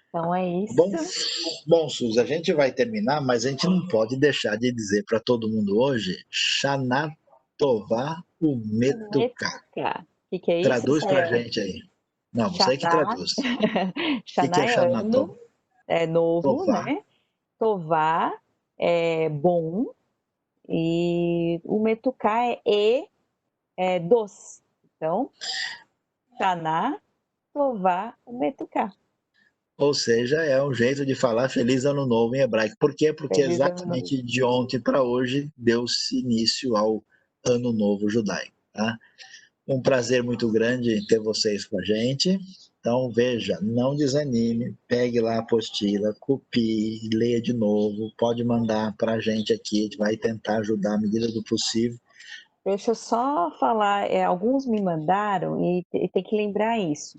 Então é Bom, isso. bom, Suzy, a gente vai terminar, mas a gente não pode deixar de dizer para todo mundo hoje, Shana Tová Umetuká. Eita, o que é isso, Traduz para a Sayão? gente aí. Não, você que Xaná, traduz. O que Xaná é é Shana ano, Tová? é novo, Tová. né? Tová é bom e o metuká é doce. Então, Taná, Tová, metuká. Ou seja, é um jeito de falar Feliz Ano Novo em hebraico. Por quê? Porque Feliz ano novo. exatamente de ontem para hoje deu-se início ao Ano Novo Judaico. Tá? Um prazer muito grande ter vocês com a gente. Então, veja, não desanime, pegue lá a apostila, copie, leia de novo, pode mandar para a gente aqui, a gente vai tentar ajudar à medida do possível. Deixa eu só falar, alguns me mandaram e tem que lembrar isso.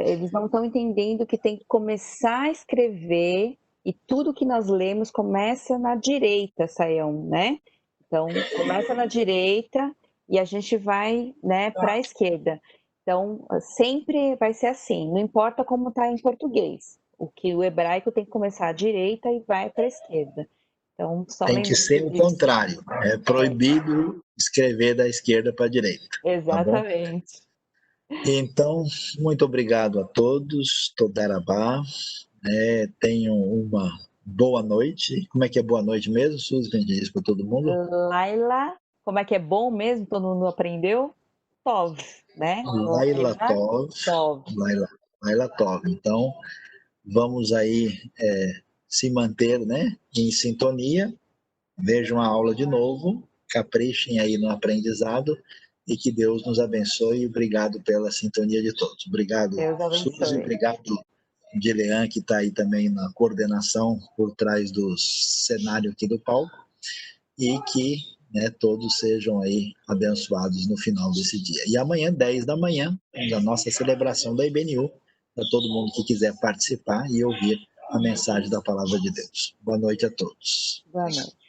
Eles não estão entendendo que tem que começar a escrever e tudo que nós lemos começa na direita, Saião, né? Então, começa na direita e a gente vai, né, para a esquerda. Então, sempre vai ser assim, não importa como está em português. O hebraico tem que começar à direita e vai para a esquerda. Então, só Tem que lembrando ser o disso. contrário. É É, proibido escrever da esquerda para a direita, tá bom? exatamente. Então, muito obrigado a todos, Todarabá. Tenham uma boa noite. Como é que é boa noite mesmo, Suzy? Que a gente diz para todo mundo? Laila, como é que é bom mesmo? Todo mundo aprendeu? Tov, né? Laila Laila, Tov. Tov. Laila, Laila Tov. Então, vamos aí se manter, né, em sintonia. Vejam a aula de novo, caprichem aí no aprendizado e que Deus nos abençoe. Obrigado pela sintonia de todos. Obrigado, Deus Suzy. abençoe. Obrigado, Dilean, que está aí também na coordenação por trás do cenário aqui do palco. E que, né, todos sejam aí abençoados no final desse dia. E amanhã, 10 da manhã, temos a nossa celebração da IBNU, para todo mundo que quiser participar e ouvir a mensagem da palavra de Deus. Boa noite a todos. Boa noite.